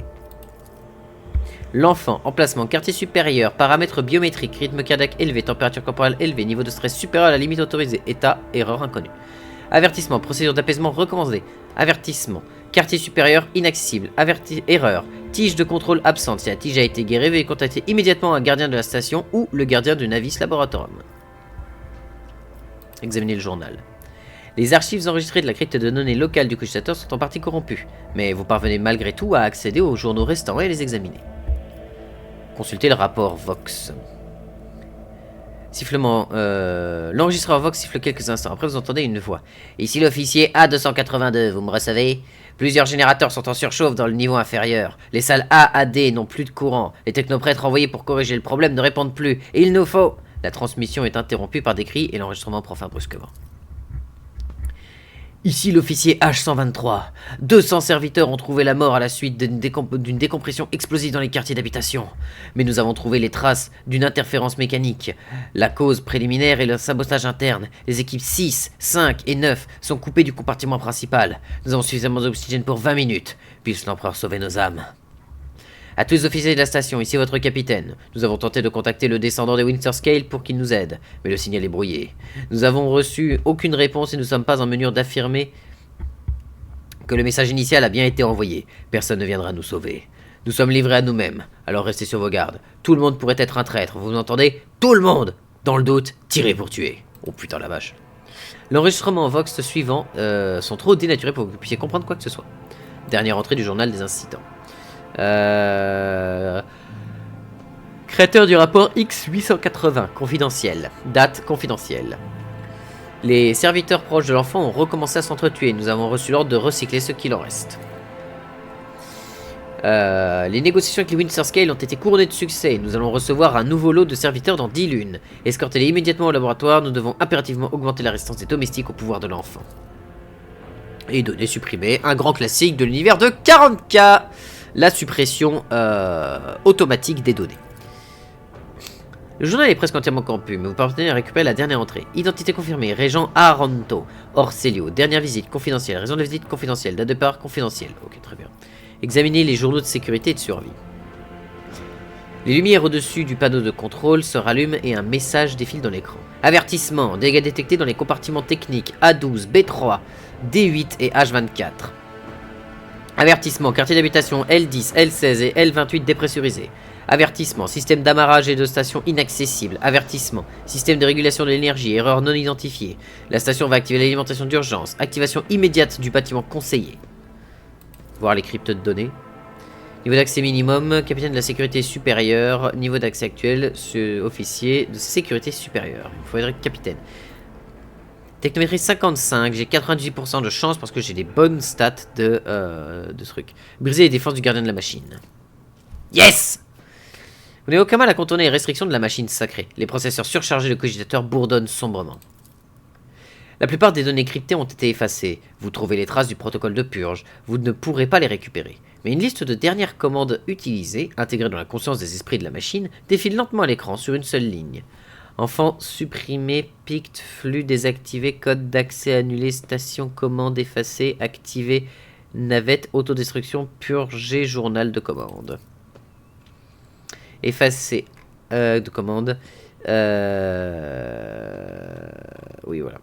[SPEAKER 1] L'enfant, emplacement, quartier supérieur, paramètres biométriques, rythme cardiaque élevé, température corporelle élevée, niveau de stress supérieur à la limite autorisée, état, erreur inconnue. Avertissement, procédure d'apaisement recommandée. Avertissement, quartier supérieur inaccessible. Erreur, tige de contrôle absente. Si la tige a été guérie, veuillez contacter immédiatement un gardien de la station ou le gardien du Navis Laboratorum. Examinez le journal. Les archives enregistrées de la crypte de données locale du cogitateur sont en partie corrompues, mais vous parvenez malgré tout à accéder aux journaux restants et les examiner. Consultez le rapport Vox. Sifflement. L'enregistreur Vox siffle quelques instants. Après, vous entendez une voix. Ici l'officier A282, vous me recevez? Plusieurs générateurs sont en surchauffe dans le niveau inférieur. Les salles A à D n'ont plus de courant. Les technoprêtres envoyés pour corriger le problème ne répondent plus. Et il nous faut... La transmission est interrompue par des cris et l'enregistrement prend fin brusquement. Ici l'officier H-123. 200 serviteurs ont trouvé la mort à la suite d'une décompression explosive dans les quartiers d'habitation. Mais nous avons trouvé les traces d'une interférence mécanique. La cause préliminaire est le sabotage interne. Les équipes 6, 5 et 9 sont coupées du compartiment principal. Nous avons suffisamment d'oxygène pour 20 minutes. Puisse l'empereur sauver nos âmes. À tous les officiers de la station, ici votre capitaine. Nous avons tenté de contacter le descendant des Winterscale pour qu'il nous aide, mais le signal est brouillé. Nous avons reçu aucune réponse et nous ne sommes pas en mesure d'affirmer que le message initial a bien été envoyé. Personne ne viendra nous sauver. Nous sommes livrés à nous-mêmes, alors restez sur vos gardes. Tout le monde pourrait être un traître, vous m'entendez? Tout le monde! Dans le doute, tirez pour tuer. Oh putain la vache. L'enregistrement Vox suivant sont trop dénaturés pour que vous puissiez comprendre quoi que ce soit. Dernière entrée du journal des incidents. Créateur du rapport X880, confidentiel. Date confidentielle. Les serviteurs proches de l'enfant ont recommencé à s'entretuer. Nous avons reçu l'ordre de recycler ce qu'il en reste. Les négociations avec les Winterscale ont été couronnées de succès. Nous allons recevoir un nouveau lot de serviteurs dans 10 lunes. Escortez-les immédiatement au laboratoire. Nous devons impérativement augmenter la résistance des domestiques au pouvoir de l'enfant. Et données supprimées. Un grand classique de l'univers de 40K. La suppression automatique des données. Le journal est presque entièrement corrompu, mais vous parvenez à récupérer la dernière entrée. Identité confirmée, Régent Aranto, Orcelio, dernière visite confidentielle, raison de visite confidentielle, date de départ confidentielle. Ok, très bien. Examinez les journaux de sécurité et de survie. Les lumières au-dessus du panneau de contrôle se rallument et un message défile dans l'écran. Avertissement, dégâts détectés dans les compartiments techniques A12, B3, D8 et H24. Avertissement, quartier d'habitation L10, L16 et L28 dépressurisé. Avertissement, système d'amarrage et de station inaccessible. Avertissement, système de régulation de l'énergie, erreur non identifiée. La station va activer l'alimentation d'urgence. Activation immédiate du bâtiment conseillé. Voir les cryptes de données. Niveau d'accès minimum, capitaine de la sécurité supérieure. Niveau d'accès actuel, officier de sécurité supérieure. Il faudrait être capitaine. Technométrie 55, j'ai 98% de chance parce que j'ai des bonnes stats de trucs. Briser les défenses du gardien de la machine. Yes! Vous n'avez aucun mal à contourner les restrictions de la machine sacrée. Les processeurs surchargés de cogitateurs bourdonnent sombrement. La plupart des données cryptées ont été effacées. Vous trouvez les traces du protocole de purge. Vous ne pourrez pas les récupérer. Mais une liste de dernières commandes utilisées, intégrées dans la conscience des esprits de la machine, défile lentement à l'écran sur une seule ligne. Enfant supprimé, pict, flux désactivé, code d'accès annulé, station commande effacée, activé, navette, autodestruction, purgé, journal de commande. Effacé de commande. Oui, voilà.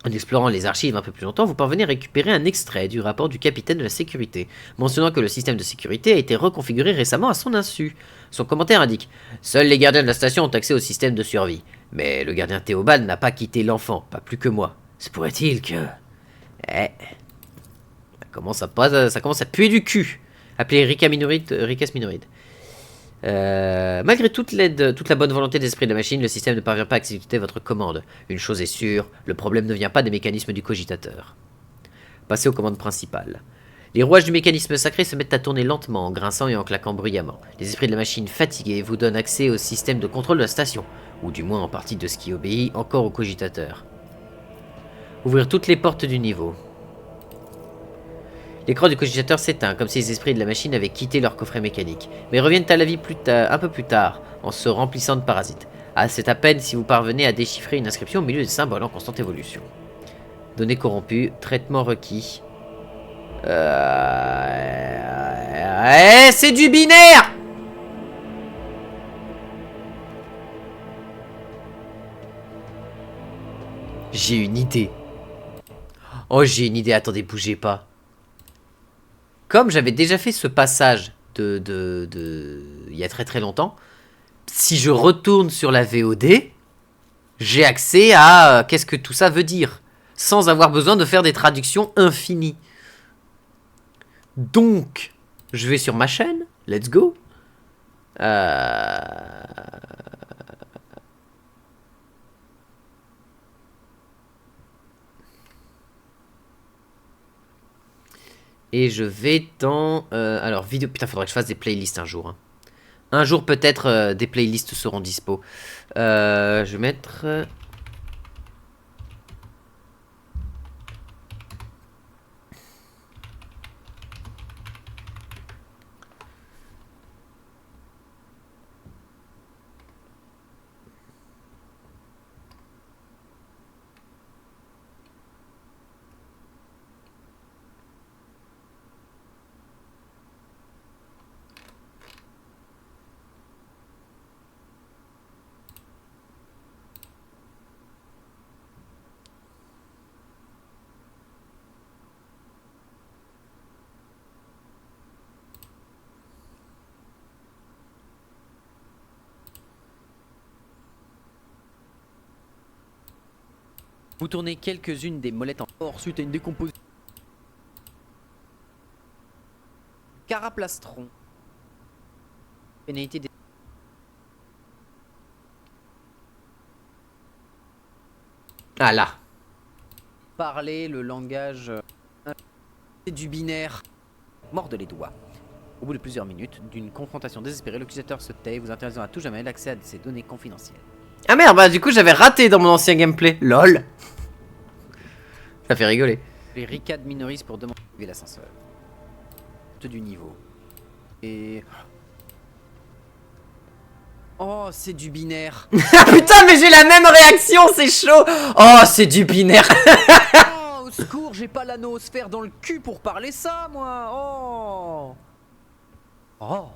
[SPEAKER 1] En explorant les archives un peu plus longtemps, vous parvenez à récupérer un extrait du rapport du capitaine de la sécurité, mentionnant que le système de sécurité a été reconfiguré récemment à son insu. Son commentaire indique « Seuls les gardiens de la station ont accès au système de survie. Mais le gardien Théobald n'a pas quitté l'enfant, pas plus que moi. Se pourrait-il que... » ça commence à puer du cul. Appelez Ricas Minoride. Malgré toute la bonne volonté des esprits de la machine, le système ne parvient pas à exécuter votre commande. Une chose est sûre, le problème ne vient pas des mécanismes du cogitateur. Passez aux commandes principales. Les rouages du mécanisme sacré se mettent à tourner lentement, en grinçant et en claquant bruyamment. Les esprits de la machine fatigués vous donnent accès au système de contrôle de la station, ou du moins en partie de ce qui obéit encore au cogitateur. Ouvrir toutes les portes du niveau. L'écran du cogitateur s'éteint, comme si les esprits de la machine avaient quitté leur coffret mécanique, mais reviennent à la vie un peu plus tard, en se remplissant de parasites. Ah, c'est à peine si vous parvenez à déchiffrer une inscription au milieu des symboles en constante évolution. Données corrompues, traitement requis. C'est du binaire! J'ai une idée. Oh, j'ai une idée, attendez, bougez pas. Comme j'avais déjà fait ce passage il y a très très longtemps, si je retourne sur la VOD, j'ai accès à qu'est-ce que tout ça veut dire, sans avoir besoin de faire des traductions infinies. Donc, je vais sur ma chaîne, let's go. Et je vais dans... alors, vidéo... Putain, faudrait que je fasse des playlists un jour. Hein. Un jour, peut-être, des playlists seront dispo. Je vais mettre... Vous tournez quelques-unes des molettes en or suite à une décomposition. Caraplastron. Pénalité des... Ah là. Parler le langage du binaire. Mordre les doigts. Au bout de plusieurs minutes, d'une confrontation désespérée, l'utilisateur se tait, vous interdisant à tout jamais l'accès à ces données confidentielles. Ah merde, bah du coup j'avais raté dans mon ancien gameplay. LOL. Ça fait rigoler. Les ricades minoris pour demander l'ascenseur. Du niveau. Et... Oh, c'est du binaire. Putain, mais j'ai la même réaction, c'est chaud. Oh, c'est du binaire. Oh, au secours, j'ai pas la noosphère dans le cul pour parler ça, moi. Oh. Oh.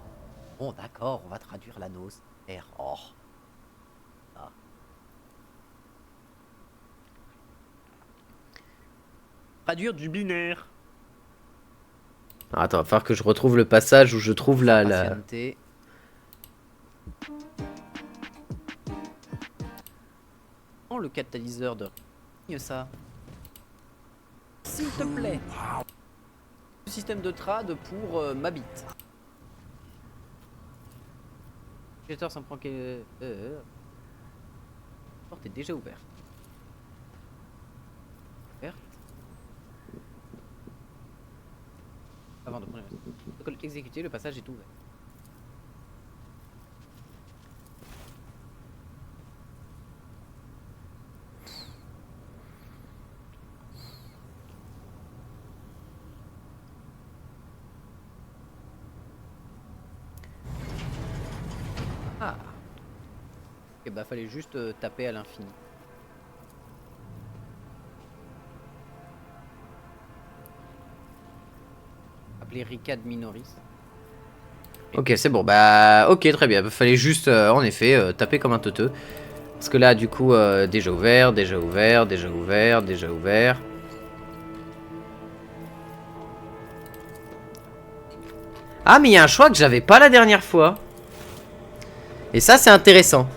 [SPEAKER 1] Bon, d'accord, on va traduire la noosphère. Oh. Ah. Traduire du binaire. Alors, attends, il va falloir que je retrouve le passage où je trouve la... Oh, le catalyseur de... ça. S'il te plaît. Le système de trad pour ma bite. L'utilisateur s'en prend que... La porte est déjà ouverte. Avant de prendre le protocole exécuté, le passage est ouvert. Ah. Et bah fallait juste taper à l'infini. Appeler Ricade Minoris. Ok, c'est bon. Bah, ok, très bien. Fallait juste, en effet, taper comme un teuteux. Parce que là, du coup, déjà ouvert, déjà ouvert, déjà ouvert, déjà ouvert. Ah, mais il y a un choix que j'avais pas la dernière fois. Et ça, c'est intéressant.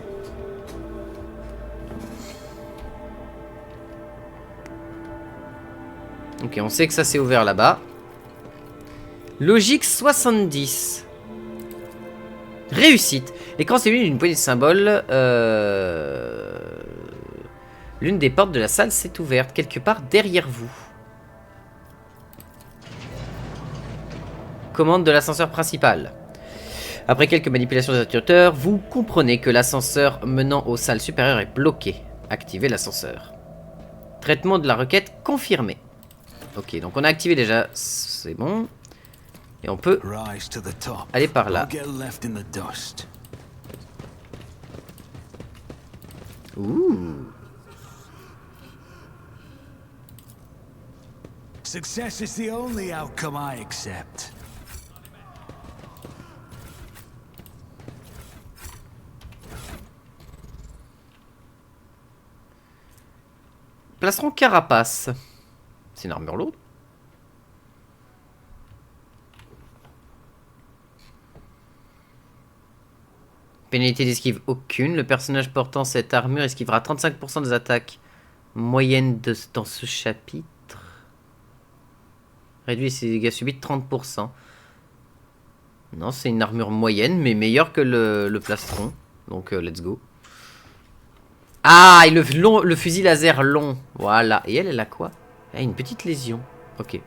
[SPEAKER 1] Ok, on sait que ça c'est ouvert là-bas. Logique 70. Réussite. L'écran s'est muni d'une poignée de symboles. L'une des portes de la salle s'est ouverte, quelque part derrière vous. Commande de l'ascenseur principal. Après quelques manipulations des actuateurs, vous comprenez que l'ascenseur menant aux salles supérieures est bloqué. Activez l'ascenseur. Traitement de la requête confirmé. Ok, donc on a activé déjà, c'est bon. Et on peut aller par là. Ouh.
[SPEAKER 8] Success is the only outcome I accept.
[SPEAKER 1] Plastron carapace. C'est une armure lourde. Pénalité d'esquive aucune. Le personnage portant cette armure esquivera 35% des attaques moyennes dans ce chapitre. Réduit ses dégâts subis de 30%. Non, c'est une armure moyenne, mais meilleure que le plastron. Donc, let's go. Ah, et le fusil laser long. Voilà. Et elle a quoi? Elle a une petite lésion. Ok.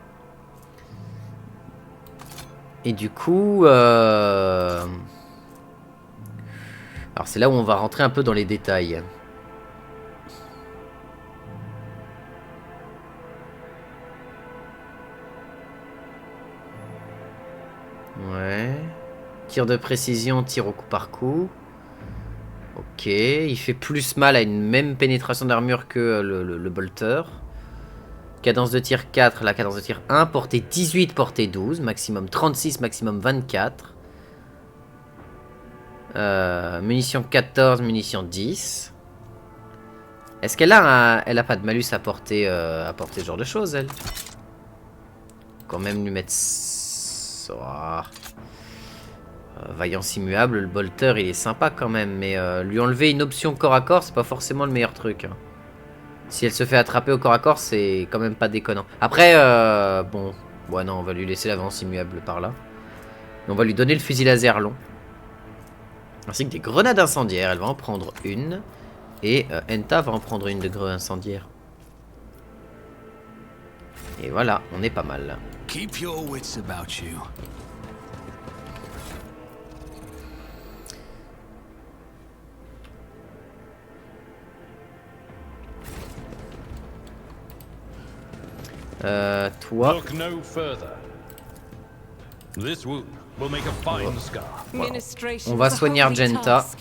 [SPEAKER 1] Et du coup... Alors, c'est là où on va rentrer un peu dans les détails. Ouais. Tir de précision, tir au coup par coup. Ok. Il fait plus mal à une même pénétration d'armure que le bolter. Cadence de tir 4, la cadence de tir 1. Portée 18, portée 12. Maximum 36, maximum 24. Munitions 14, munitions 10. Est-ce qu'elle a elle a pas de malus à porter ce genre de choses, elle? Quand même lui mettre... Vaillance immuable, le bolter il est sympa quand même. Mais lui enlever une option corps à corps, c'est pas forcément le meilleur truc. Hein. Si elle se fait attraper au corps à corps, c'est quand même pas déconnant. Après, bon... Ouais, non, on va lui laisser l'avance immuable par là. Et on va lui donner le fusil laser long. Ainsi que des grenades incendiaires. Elle va en prendre une. Et Enta va en prendre une de grenades incendiaires. Et voilà, on est pas mal.
[SPEAKER 8] Keep your wits about you.
[SPEAKER 1] Toi...
[SPEAKER 9] Look no further. This wound will make a fine scar.
[SPEAKER 7] Ministration
[SPEAKER 1] On va
[SPEAKER 7] is a
[SPEAKER 1] soigner
[SPEAKER 7] holy
[SPEAKER 1] Argenta.
[SPEAKER 7] task.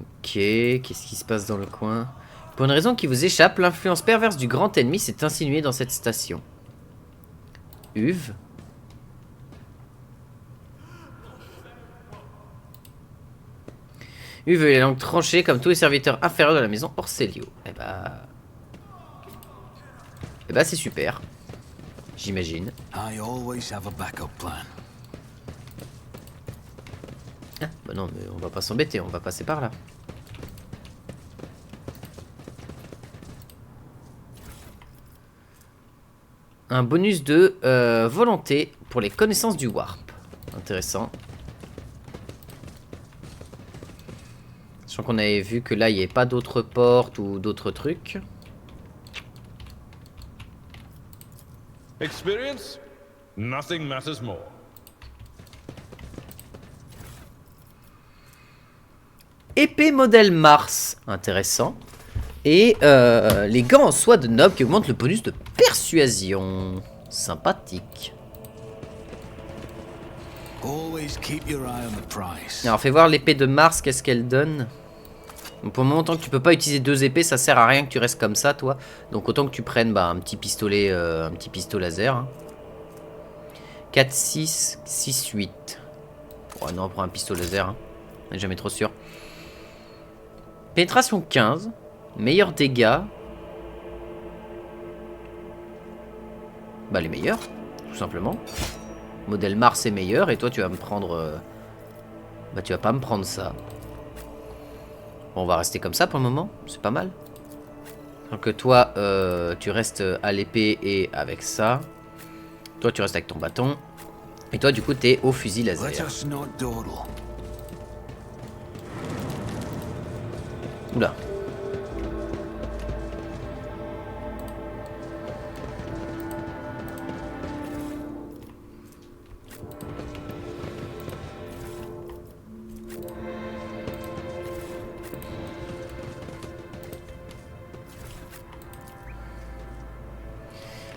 [SPEAKER 1] Ok, qu'est-ce qui se passe dans le coin? Pour une raison qui vous échappe, l'influence perverse du grand ennemi s'est insinuée dans cette station. Uve. Uve est la langue tranchée comme tous les serviteurs inférieurs de la maison Orselio. Eh bah c'est super. J'imagine.
[SPEAKER 8] I always have a backup plan.
[SPEAKER 1] Ah, bah non, mais on va pas s'embêter, on va passer par là. Un bonus de volonté pour les connaissances du warp. Intéressant. Je crois qu'on avait vu que là, il n'y avait pas d'autres portes ou d'autres trucs.
[SPEAKER 9] Experience? Nothing matters more.
[SPEAKER 1] Épée modèle Mars. Intéressant. Et les gants en soie de noble qui augmentent le bonus de persuasion. Sympathique.
[SPEAKER 8] Always keep your eye on the prize.
[SPEAKER 1] Alors, fais voir l'épée de Mars, qu'est-ce qu'elle donne. Donc, pour le moment, tant que tu peux pas utiliser deux épées, ça sert à rien que tu restes comme ça, toi. Donc, autant que tu prennes un petit pistolet laser. Hein. 4, 6, 6, 8. Oh non, on prend un pistolet laser. Hein. On n'est jamais trop sûr. Pénétration 15. Meilleurs dégâts. Bah, les meilleurs, tout simplement. Modèle Mars est meilleur et toi tu vas me prendre... Bah tu vas pas me prendre ça. Bon, on va rester comme ça pour le moment, c'est pas mal. Donc toi tu restes à l'épée et avec ça. Toi tu restes avec ton bâton. Et toi du coup t'es au fusil laser. Oula.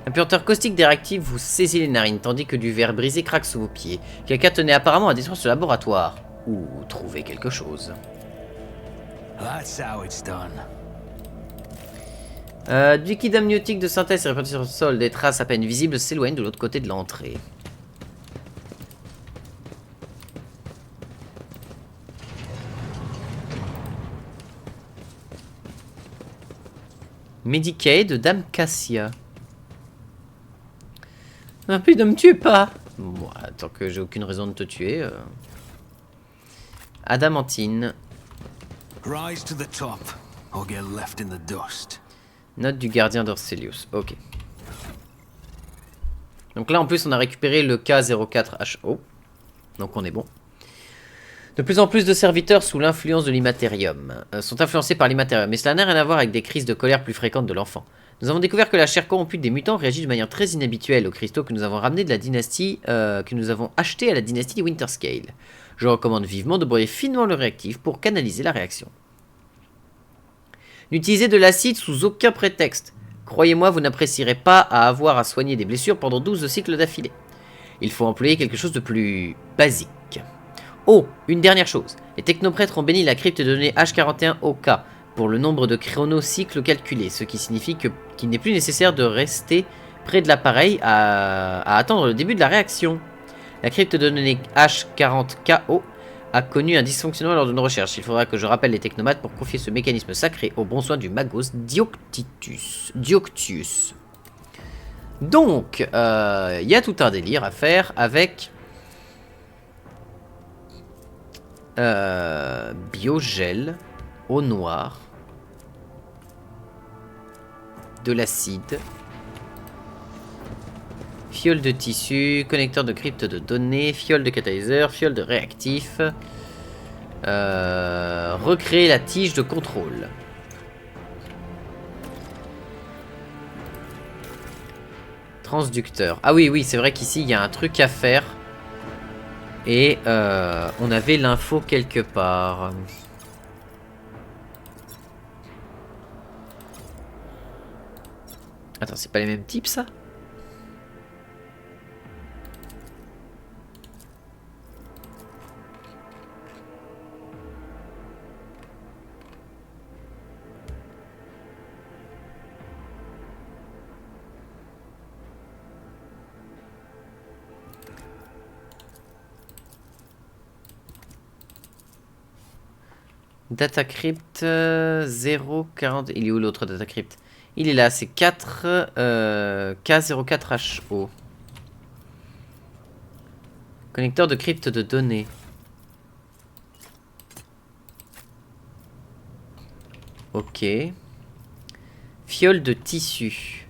[SPEAKER 1] Un puanteur caustique des réactifs vous saisit les narines, tandis que du verre brisé craque sous vos pieds. Quelqu'un tenait apparemment à détruire ce laboratoire. Ou trouver quelque chose.
[SPEAKER 8] That's how it's done.
[SPEAKER 1] Du liquide amniotique de synthèse est répandu sur le sol. Des traces à peine visibles s'éloignent de l'autre côté de l'entrée. Medicaid de Dame Cassia. Ah, puis ne me tue pas. Moi, tant que j'ai aucune raison de te tuer. Adamantine.
[SPEAKER 8] Rise to the top, or get left in the dust.
[SPEAKER 1] Note du gardien d'Orselius. Ok. Donc là, en plus, on a récupéré le K04HO. Donc on est bon. De plus en plus de serviteurs sous l'influence de l'immatérium sont influencés par l'immatérium. Mais cela n'a rien à voir avec des crises de colère plus fréquentes de l'enfant. Nous avons découvert que la chair corrompue des mutants réagit de manière très inhabituelle aux cristaux que nous avons ramenés de la dynastie, que nous avons achetés à la dynastie des Winterscale. Je recommande vivement de broyer finement le réactif pour canaliser la réaction. N'utilisez de l'acide sous aucun prétexte. Croyez-moi, vous n'apprécierez pas à avoir à soigner des blessures pendant 12 cycles d'affilée. Il faut employer quelque chose de plus basique. Oh, une dernière chose. Les technoprêtres ont béni la crypte de données H41OK pour le nombre de chronocycles calculés, ce qui signifie qu'il n'est plus nécessaire de rester près de l'appareil à attendre le début de la réaction. La crypte de données H40KO a connu un dysfonctionnement lors de nos recherches. Il faudra que je rappelle les technomates pour confier ce mécanisme sacré au bon soin du Magos Dioctius. Donc, il y a tout un délire à faire avec Biogel, eau noire, de l'acide, fiole de tissu, connecteur de crypte de données, fiole de catalyseur, fiole de réactif, recréer la tige de contrôle. Transducteur. Ah oui, oui, c'est vrai qu'ici, il y a un truc à faire. Et on avait l'info quelque part. Attends, c'est pas les mêmes types, ça? Datacrypt 040. Il est où l'autre datacrypt? Il est là, c'est 4 K04HO. Connecteur de crypte de données. Ok. Fiole de tissu.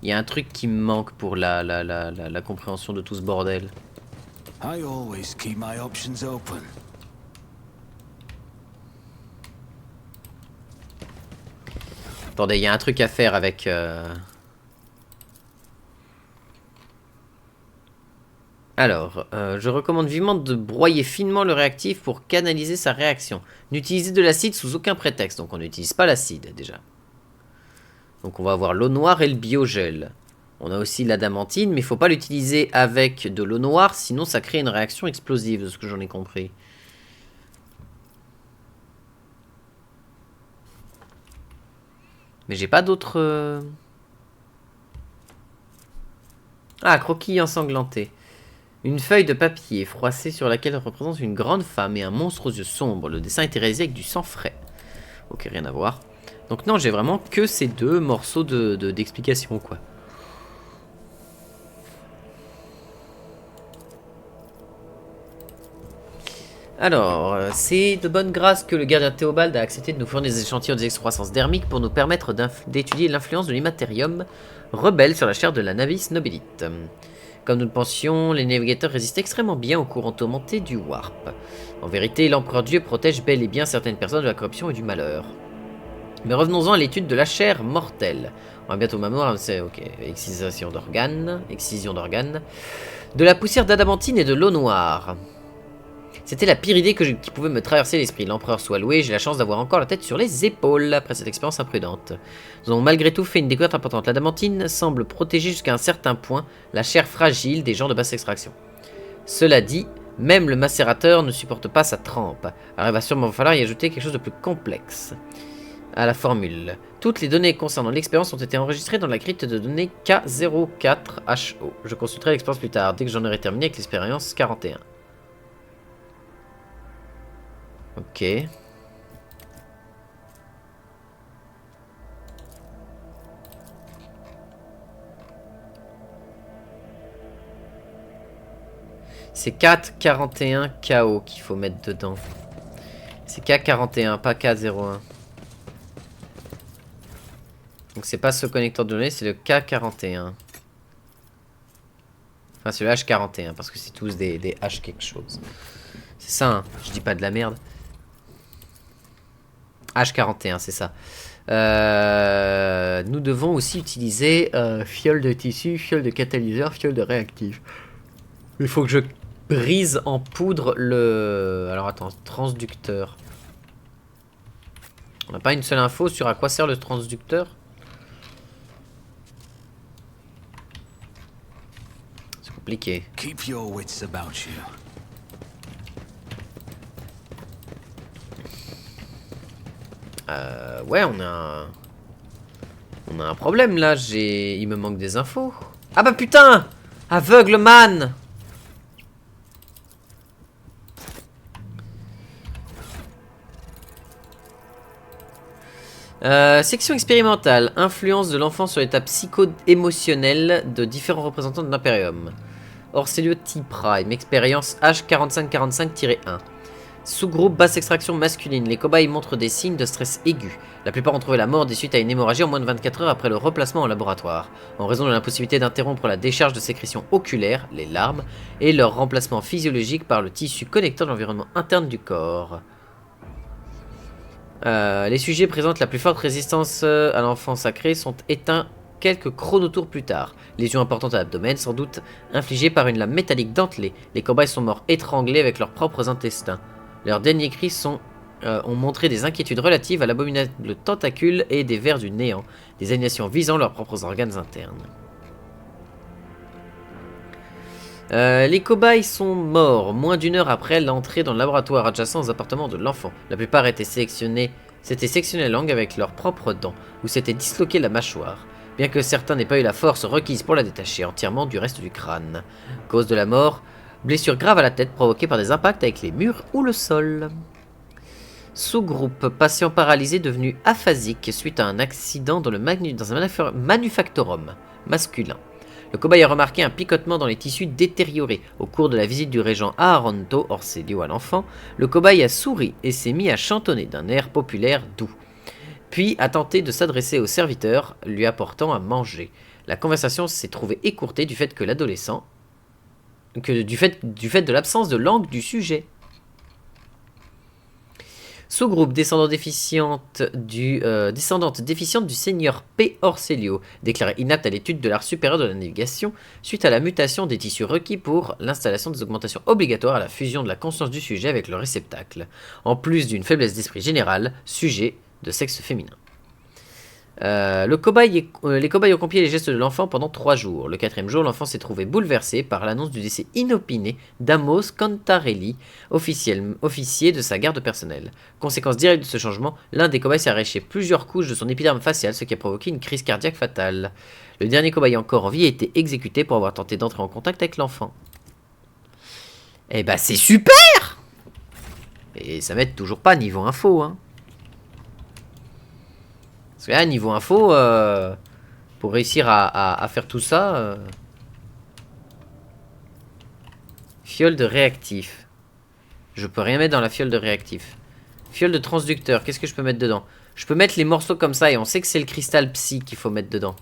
[SPEAKER 1] Il y a un truc qui me manque pour la compréhension de tout ce bordel.
[SPEAKER 8] I always keep my options open.
[SPEAKER 1] Attendez, il y a un truc à faire avec... Alors, je recommande vivement de broyer finement le réactif pour canaliser sa réaction. N'utilisez de l'acide sous aucun prétexte. Donc on n'utilise pas l'acide déjà. Donc on va avoir l'eau noire et le biogel. On a aussi l'adamantine, mais il ne faut pas l'utiliser avec de l'eau noire, sinon ça crée une réaction explosive, de ce que j'en ai compris. Mais j'ai pas d'autres... Ah, croquis ensanglanté. Une feuille de papier froissée sur laquelle représente une grande femme et un monstre aux yeux sombres. Le dessin a été réalisé avec du sang frais. Ok, rien à voir. Donc non, j'ai vraiment que ces deux morceaux d'explication, quoi. Alors, c'est de bonne grâce que le gardien Théobald a accepté de nous fournir des échantillons des excroissances dermiques pour nous permettre d'étudier l'influence de l'immatérium rebelle sur la chair de la Navis Nobilite. Comme nous le pensions, les navigateurs résistent extrêmement bien au courant tourmenté du Warp. En vérité, l'Empereur Dieu protège bel et bien certaines personnes de la corruption et du malheur. Mais revenons-en à l'étude de la chair mortelle. On va bientôt m'avoir, c'est ok, excision d'organes, de la poussière d'adamantine et de l'eau noire. C'était la pire idée qui pouvait me traverser l'esprit. L'empereur soit loué, j'ai la chance d'avoir encore la tête sur les épaules après cette expérience imprudente. Nous avons malgré tout fait une découverte importante. L'adamantine semble protéger jusqu'à un certain point la chair fragile des gens de basse extraction. Cela dit, même le macérateur ne supporte pas sa trempe. Alors il va sûrement falloir y ajouter quelque chose de plus complexe à la formule. Toutes les données concernant l'expérience ont été enregistrées dans la crypte de données K04HO. Je consulterai l'expérience plus tard, dès que j'en aurai terminé avec l'expérience 41. Ok. C'est 441 KO qu'il faut mettre dedans. C'est K41, pas K01. Donc c'est pas ce connecteur de données, c'est le K41. Enfin c'est le H41, parce que c'est tous des H quelque chose. C'est ça, hein, je dis pas de la merde. H41, c'est ça. Nous devons aussi utiliser fiole de tissu, fiole de catalyseur, fiole de réactif. Il faut que je brise en poudre le... Alors attends, transducteur. On n'a pas une seule info sur à quoi sert le transducteur? C'est compliqué.
[SPEAKER 8] Keep your wits about you.
[SPEAKER 1] Ouais, on a un problème là, il me manque des infos. Ah bah putain! Aveugle man! Section expérimentale. Influence de l'enfant sur l'état psycho-émotionnel de différents représentants de l'Imperium. Orcelio T. Prime. Expérience H4545-1. Sous-groupe basse extraction masculine. Les cobayes montrent des signes de stress aigu. La plupart ont trouvé la mort des suites à une hémorragie en moins de 24 heures après le replacement en laboratoire, en raison de l'impossibilité d'interrompre la décharge de sécrétions oculaires, les larmes, et leur remplacement physiologique par le tissu connecteur de l'environnement interne du corps. Les sujets présentent la plus forte résistance à l'enfant sacré sont éteints quelques chronotours plus tard. Lésions importantes à l'abdomen, sans doute infligées par une lame métallique dentelée. Les cobayes sont morts étranglés avec leurs propres intestins. Leurs derniers cris ont montré des inquiétudes relatives à l'abominable tentacule et des vers du néant, des animations visant leurs propres organes internes. Les cobayes sont morts moins d'une heure après l'entrée dans le laboratoire adjacent aux appartements de l'enfant. La plupart s'étaient sectionnés la langue avec leurs propres dents, ou s'étaient disloqué la mâchoire, bien que certains n'aient pas eu la force requise pour la détacher entièrement du reste du crâne. Cause de la mort, blessure grave à la tête provoquée par des impacts avec les murs ou le sol. Sous-groupe, patient paralysé devenu aphasique suite à un accident dans un manufactorum masculin. Le cobaye a remarqué un picotement dans les tissus détériorés. Au cours de la visite du régent Aaronto Orselio à l'enfant, le cobaye a souri et s'est mis à chantonner d'un air populaire doux. Puis a tenté de s'adresser au serviteur, lui apportant à manger. La conversation s'est trouvée écourtée du fait que l'adolescent... du fait de l'absence de langue du sujet. Sous-groupe descendante déficiente du seigneur P. Orselio, déclaré inapte à l'étude de l'art supérieur de la navigation, suite à la mutation des tissus requis pour l'installation des augmentations obligatoires à la fusion de la conscience du sujet avec le réceptacle, en plus d'une faiblesse d'esprit générale, sujet de sexe féminin. Les cobayes ont copié les gestes de l'enfant pendant 3 jours. Le 4e jour, l'enfant s'est trouvé bouleversé par l'annonce du décès inopiné d'Amos Cantarelli, officier de sa garde personnelle. Conséquence directe de ce changement, l'un des cobayes s'est arraché plusieurs couches de son épiderme facial, ce qui a provoqué une crise cardiaque fatale. Le dernier cobaye encore en vie a été exécuté pour avoir tenté d'entrer en contact avec l'enfant. Eh bah c'est super! Et ça m'aide toujours pas niveau info, hein. Parce que là, niveau info, pour réussir à faire tout ça... Fiole de réactif. Je peux rien mettre dans la fiole de réactif. Fiole de transducteur, qu'est-ce que je peux mettre dedans? Je peux mettre les morceaux comme ça et on sait que c'est le cristal psy qu'il faut mettre dedans.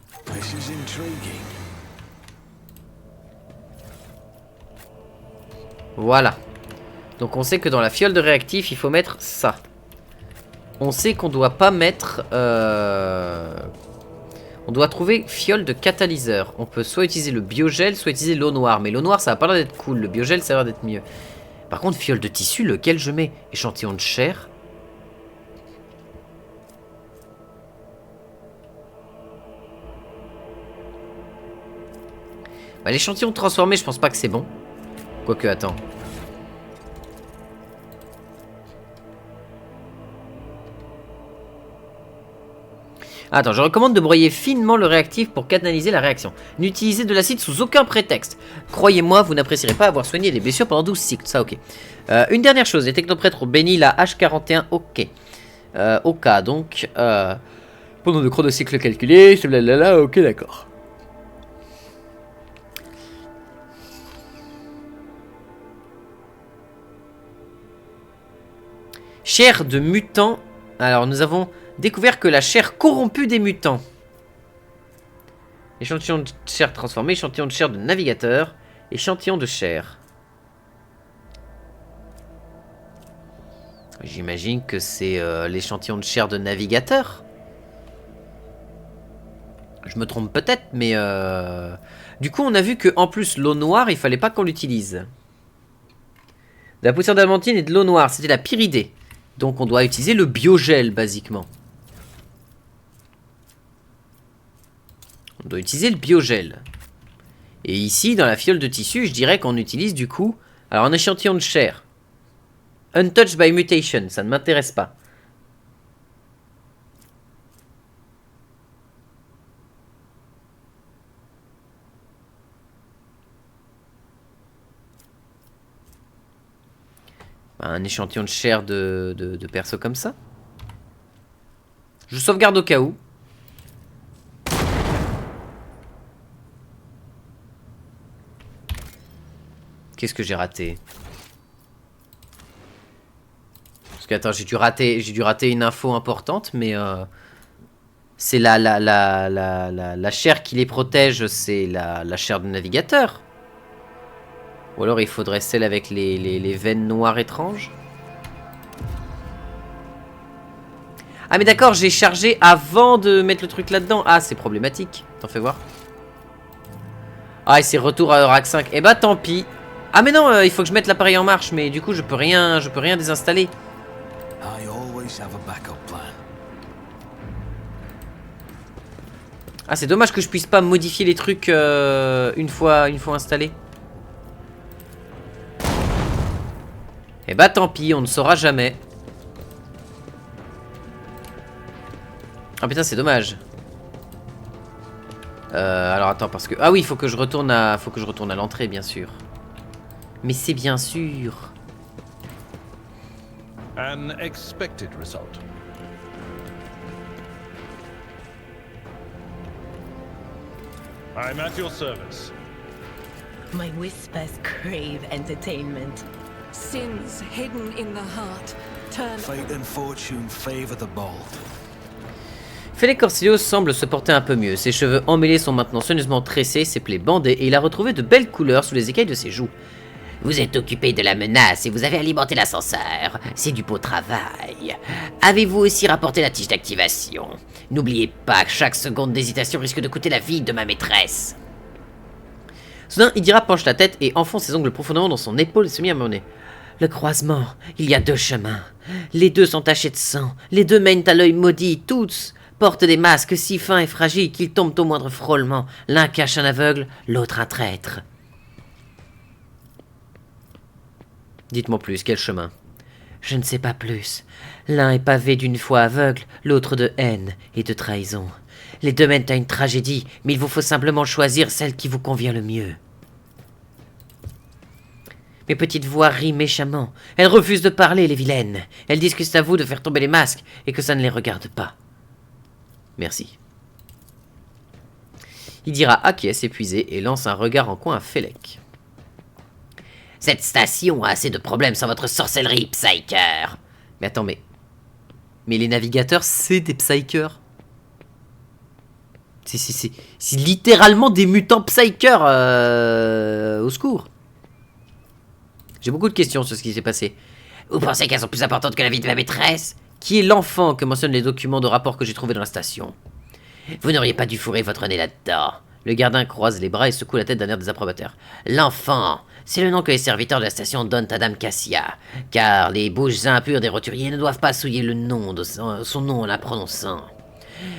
[SPEAKER 1] Voilà. Donc on sait que dans la fiole de réactif, il faut mettre ça. On sait qu'on doit pas mettre... On doit trouver fiole de catalyseur. On peut soit utiliser le biogel, soit utiliser l'eau noire. Mais l'eau noire, ça a pas l'air d'être cool. Le biogel, ça a l'air d'être mieux. Par contre, fiole de tissu, lequel je mets? Échantillon de chair. Bah, l'échantillon transformé, je pense pas que c'est bon. Quoique, attends. Attends, je recommande de broyer finement le réactif pour canaliser la réaction. N'utilisez de l'acide sous aucun prétexte. Croyez-moi, vous n'apprécierez pas avoir soigné des blessures pendant 12 cycles. Ça, ok. Une dernière chose, les technoprêtres ont béni la H41, ok. OK, donc, pendant de chronocycles calculés, blablabla, ok, d'accord. Chair de mutant. Alors, nous avons découvert que la chair corrompue des mutants. Échantillon de chair transformée, échantillon de chair de navigateur, échantillon de chair. J'imagine que c'est l'échantillon de chair de navigateur. Je me trompe peut-être, mais du coup on a vu que en plus l'eau noire, il fallait pas qu'on l'utilise. De la poussière d'adamantine et de l'eau noire, c'était la pire idée. Donc on doit utiliser le biogel basiquement. On doit utiliser le biogel. Et ici, dans la fiole de tissu, je dirais qu'on utilise du coup... Alors, un échantillon de chair. Untouched by mutation, ça ne m'intéresse pas. Un échantillon de chair de perso comme ça. Je sauvegarde au cas où. Qu'est-ce que j'ai raté? que, attends, j'ai dû rater une info importante, mais c'est la chair qui les protège, c'est la chair de navigateur. Ou alors il faudrait celle avec les veines noires étranges. Ah mais d'accord, j'ai chargé avant de mettre le truc là-dedans. Ah, c'est problématique. T'en fais voir. Ah, et c'est retour à Eurak 5. Eh bah tant pis. Ah mais non, il faut que je mette l'appareil en marche, mais du coup je peux rien désinstaller.
[SPEAKER 8] I always have a backup plan.
[SPEAKER 1] Ah, c'est dommage que je puisse pas modifier les trucs une fois installés. Eh bah tant pis, on ne saura jamais. Ah putain, c'est dommage. Alors attends, parce que... Ah oui, il faut que je retourne à l'entrée, bien sûr. Mais c'est bien sûr.
[SPEAKER 9] An expected result. I'm at your service.
[SPEAKER 6] My whispers crave entertainment.
[SPEAKER 7] Sins hidden in the heart turn.
[SPEAKER 8] Fate and fortune favor the bold.
[SPEAKER 1] Félix Corsilios semble se porter un peu mieux. Ses cheveux emmêlés sont maintenant soigneusement tressés, ses plaies bandées, et il a retrouvé de belles couleurs sous les écailles de ses joues. Vous êtes occupé de la menace et vous avez alimenté l'ascenseur. C'est du beau travail. Avez-vous aussi rapporté la tige d'activation? N'oubliez pas que chaque seconde d'hésitation risque de coûter la vie de ma maîtresse. Soudain, Idira penche la tête et enfonce ses ongles profondément dans son épaule et se mit à murmurer. Le croisement, il y a deux chemins. Les deux sont tachés de sang. Les deux mènent à l'œil maudit. Tous portent des masques si fins et fragiles qu'ils tombent au moindre frôlement. L'un cache un aveugle, l'autre un traître. Dites-moi plus, quel chemin? Je ne sais pas plus. L'un est pavé d'une foi aveugle, l'autre de haine et de trahison. Les deux mènent à une tragédie, mais il vous faut simplement choisir celle qui vous convient le mieux. Mes petites voix rient méchamment. Elles refusent de parler, les vilaines. Elles disent que c'est à vous de faire tomber les masques et que ça ne les regarde pas. Merci. Idira acquiesce épuisé et lance un regard en coin à Félec. Cette station a assez de problèmes sans votre sorcellerie, Psyker. Mais attends, mais les navigateurs, c'est des Psykers. C'est littéralement des mutants Psykers. Au secours. J'ai beaucoup de questions sur ce qui s'est passé. Vous pensez qu'elles sont plus importantes que la vie de ma maîtresse? Qui est l'enfant que mentionnent les documents de rapport que j'ai trouvés dans la station? Vous n'auriez pas dû fourrer votre nez là-dedans. Le gardien croise les bras et secoue la tête d'un air désapprobateur. L'enfant, c'est le nom que les serviteurs de la station donnent à Dame Cassia, car les bouches impures des roturiers ne doivent pas souiller le nom de son nom en la prononçant.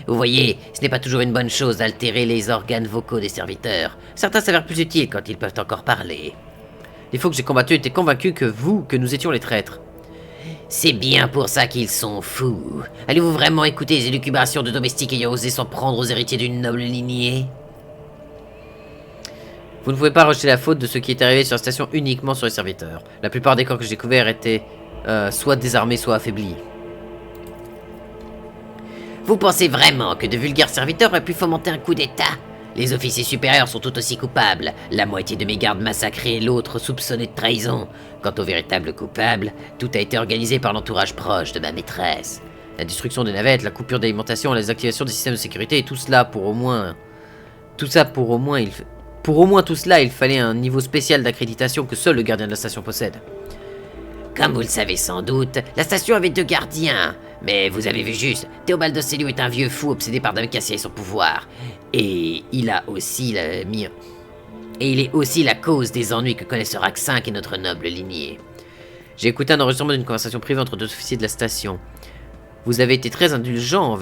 [SPEAKER 1] Vous voyez, ce n'est pas toujours une bonne chose d'altérer les organes vocaux des serviteurs. Certains s'avèrent plus utiles quand ils peuvent encore parler. Les faux que j'ai combattus étaient convaincus que nous étions les traîtres. C'est bien pour ça qu'ils sont fous. Allez-vous vraiment écouter les élucubrations de domestiques ayant osé s'en prendre aux héritiers d'une noble lignée? Vous ne pouvez pas rejeter la faute de ce qui est arrivé sur la station uniquement sur les serviteurs. La plupart des corps que j'ai découverts étaient soit désarmés, soit affaiblis. Vous pensez vraiment que de vulgaires serviteurs auraient pu fomenter un coup d'état? Les officiers supérieurs sont tout aussi coupables. La moitié de mes gardes massacrés, l'autre soupçonné de trahison. Quant aux véritables coupables, tout a été organisé par l'entourage proche de ma maîtresse. La destruction des navettes, la coupure d'alimentation, la désactivation des systèmes de sécurité, et tout cela pour au moins... Pour au moins tout cela, il fallait un niveau spécial d'accréditation que seul le gardien de la station possède. Comme vous le savez sans doute, la station avait 2 gardiens. Mais vous avez vu juste, Théobald Osseliou est un vieux fou obsédé par Dame Cassia et son pouvoir. Et il est aussi la cause des ennuis que connaissent Eurak 5 et notre noble lignée. J'ai écouté un enregistrement d'une conversation privée entre 2 officiers de la station. Vous avez été très indulgent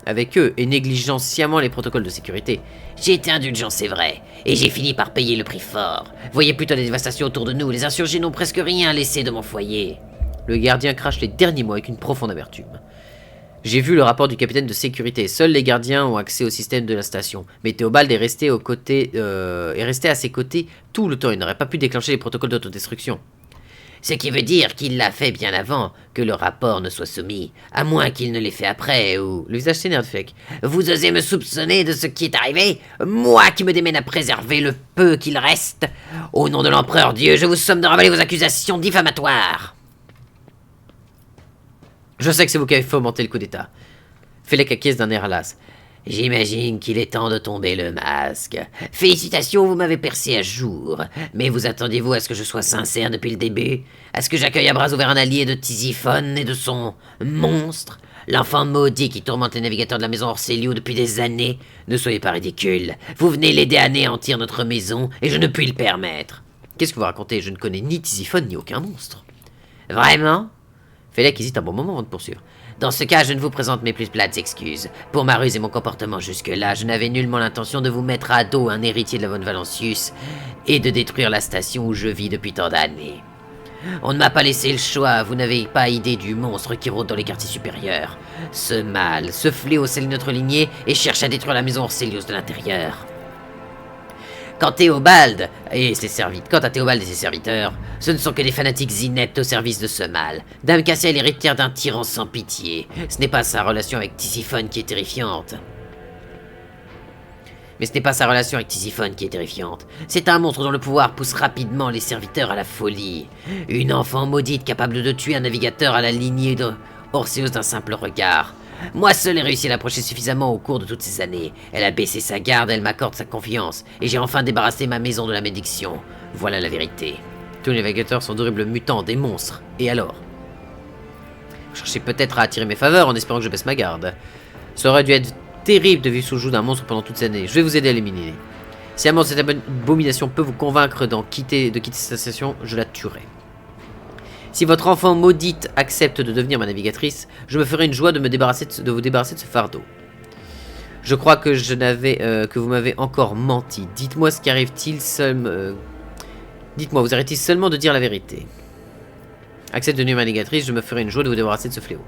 [SPEAKER 1] avec eux, et négligeant sciemment les protocoles de sécurité. J'ai été indulgent, c'est vrai, et j'ai fini par payer le prix fort. Voyez plutôt les dévastations autour de nous, les insurgés n'ont presque rien laissé de mon foyer. Le gardien crache les derniers mots avec une profonde amertume. J'ai vu le rapport du capitaine de sécurité. Seuls les gardiens ont accès au système de la station. Mais Théobald est resté à ses côtés tout le temps. Il n'aurait pas pu déclencher les protocoles d'autodestruction. Ce qui veut dire qu'il l'a fait bien avant que le rapport ne soit soumis, à moins qu'il ne l'ait fait après, ou... Le visage s'énerve, Félec. Vous osez me soupçonner de ce qui est arrivé? Moi qui me démène à préserver le peu qu'il reste? Au nom de l'empereur Dieu, je vous somme de ravaler vos accusations diffamatoires. Je sais que c'est vous qui avez fomenté le coup d'état. Félec acquiesce d'un air las.
[SPEAKER 10] J'imagine qu'il est temps de tomber le masque. Félicitations, vous m'avez percé à jour. Mais vous attendiez-vous à ce que je sois sincère depuis le début? À ce que j'accueille à bras ouverts un allié de Tisiphone et de son monstre? L'enfant maudit qui tourmente les navigateurs de la maison Orcelio depuis des années? Ne soyez pas ridicule. Vous venez l'aider à anéantir notre maison, et je ne puis le permettre.
[SPEAKER 1] Qu'est-ce que vous racontez? Je ne connais ni Tisiphone ni aucun monstre.
[SPEAKER 10] Vraiment?
[SPEAKER 1] Félec hésite un bon moment avant de poursuivre.
[SPEAKER 10] Dans ce cas, je ne vous présente mes plus plates excuses. Pour ma ruse et mon comportement jusque-là, je n'avais nullement l'intention de vous mettre à dos un héritier de la Von Valancius et de détruire la station où je vis depuis tant d'années. On ne m'a pas laissé le choix, vous n'avez pas idée du monstre qui rôde dans les quartiers supérieurs. Ce mal, ce fléau scelle notre lignée et cherche à détruire la maison Orcelius de l'intérieur. Quant à Théobald et ses serviteurs, ce ne sont que des fanatiques ineptes au service de ce mal. Dame Cassia est l'héritière d'un tyran sans pitié. Ce n'est pas sa relation avec Tisiphone qui est terrifiante. C'est un monstre dont le pouvoir pousse rapidement les serviteurs à la folie. Une enfant maudite capable de tuer un navigateur à la lignée de Orcelius d'un simple regard. Moi seul ai réussi à l'approcher suffisamment au cours de toutes ces années. Elle a baissé sa garde, elle m'accorde sa confiance, et j'ai enfin débarrassé ma maison de la malédiction. Voilà la vérité.
[SPEAKER 1] Tous les navigateurs sont d'horribles mutants, des monstres. Et alors? Vous cherchez peut-être à attirer mes faveurs en espérant que je baisse ma garde. Ça aurait dû être terrible de vivre sous le joug d'un monstre pendant toutes ces années. Je vais vous aider à l'éliminer. Si un monstre de cette abomination peut vous convaincre de quitter cette station, je la tuerai. Si votre enfant maudite accepte de devenir ma navigatrice, je me ferai une joie de vous débarrasser de ce fardeau. Je crois que que vous m'avez encore menti. Dites-moi ce qui arrive-t-il Dites-moi, vous arrêtez seulement de dire la vérité. Accepte de devenir ma navigatrice, je me ferai une joie de vous débarrasser de ce fléau.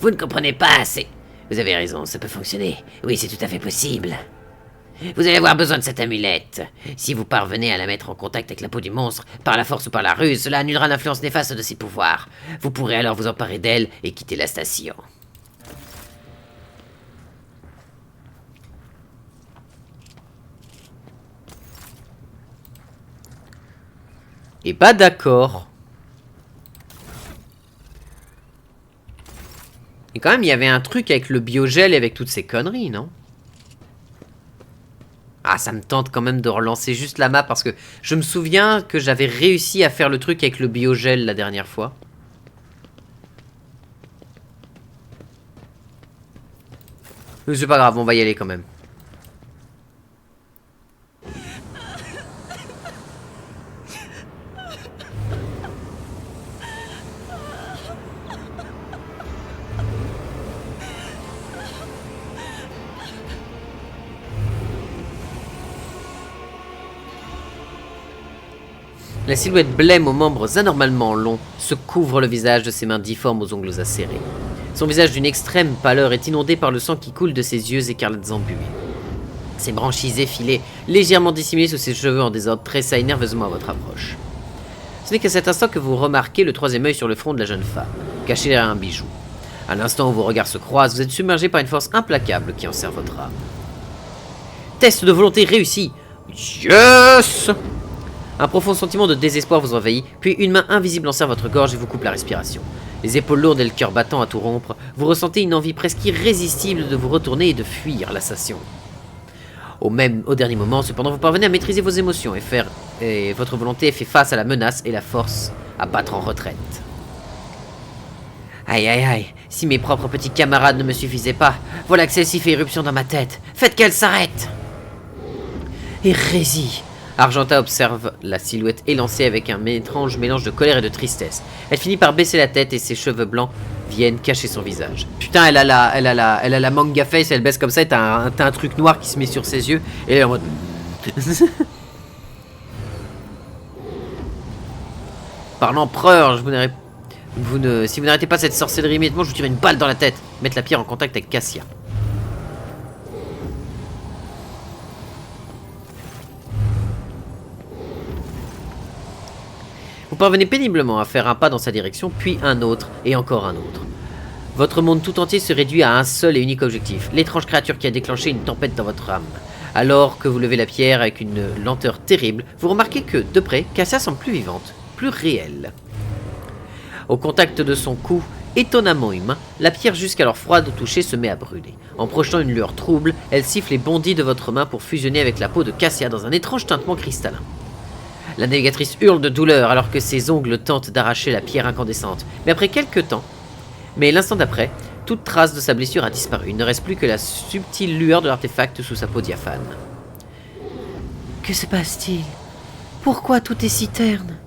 [SPEAKER 10] Vous ne comprenez pas assez. Vous avez raison, ça peut fonctionner. Oui, c'est tout à fait possible. Vous allez avoir besoin de cette amulette. Si vous parvenez à la mettre en contact avec la peau du monstre, par la force ou par la ruse, cela annulera l'influence néfaste de ses pouvoirs. Vous pourrez alors vous emparer d'elle et quitter la station.
[SPEAKER 1] Et pas d'accord. Et quand même, il y avait un truc avec le biogel et avec toutes ces conneries, non? Ah, ça me tente quand même de relancer juste la map parce que je me souviens que j'avais réussi à faire le truc avec le biogel la dernière fois. Mais c'est pas grave, on va y aller quand même. La silhouette blême aux membres anormalement longs se couvre le visage de ses mains difformes aux ongles acérés. Son visage d'une extrême pâleur est inondé par le sang qui coule de ses yeux écarlates embués. Ses branchies effilées, légèrement dissimulées sous ses cheveux en désordre, tressaillent nerveusement à votre approche. Ce n'est qu'à cet instant que vous remarquez le troisième œil sur le front de la jeune femme, caché derrière un bijou. À l'instant où vos regards se croisent, vous êtes submergé par une force implacable qui enserre votre âme. Test de volonté réussi. Yes! Un profond sentiment de désespoir vous envahit, puis une main invisible enserre votre gorge et vous coupe la respiration. Les épaules lourdes et le cœur battant à tout rompre, vous ressentez une envie presque irrésistible de vous retourner et de fuir la station. Au dernier moment, cependant, vous parvenez à maîtriser vos émotions et votre volonté fait face à la menace et la force à battre en retraite. Aïe aïe aïe, si mes propres petits camarades ne me suffisaient pas, voilà que celle-ci fait éruption dans ma tête. Faites qu'elle s'arrête! Hérésie! Argenta observe la silhouette élancée avec un étrange mélange de colère et de tristesse. Elle finit par baisser la tête et ses cheveux blancs viennent cacher son visage. Putain, elle a la manga face, elle baisse comme ça et t'as un truc noir qui se met sur ses yeux et elle est en mode... Par l'empereur, si vous n'arrêtez pas cette sorcellerie immédiatement, je vous tire une balle dans la tête. Mettre la pierre en contact avec Cassia. Vous parvenez péniblement à faire un pas dans sa direction, puis un autre, et encore un autre. Votre monde tout entier se réduit à un seul et unique objectif, l'étrange créature qui a déclenché une tempête dans votre âme. Alors que vous levez la pierre avec une lenteur terrible, vous remarquez que, de près, Cassia semble plus vivante, plus réelle. Au contact de son cou,
[SPEAKER 10] Étonnamment humain, la pierre jusqu'alors froide au toucher se met à brûler. En projetant une lueur trouble, elle siffle et bondit de votre main pour fusionner avec la peau de Cassia dans un étrange tintement cristallin. La navigatrice hurle de douleur alors que ses ongles tentent d'arracher la pierre incandescente. Mais l'instant d'après, toute trace de sa blessure a disparu. Il ne reste plus que la subtile lueur de l'artefact sous sa peau diaphane. Que se passe-t-il? Pourquoi tout est si terne?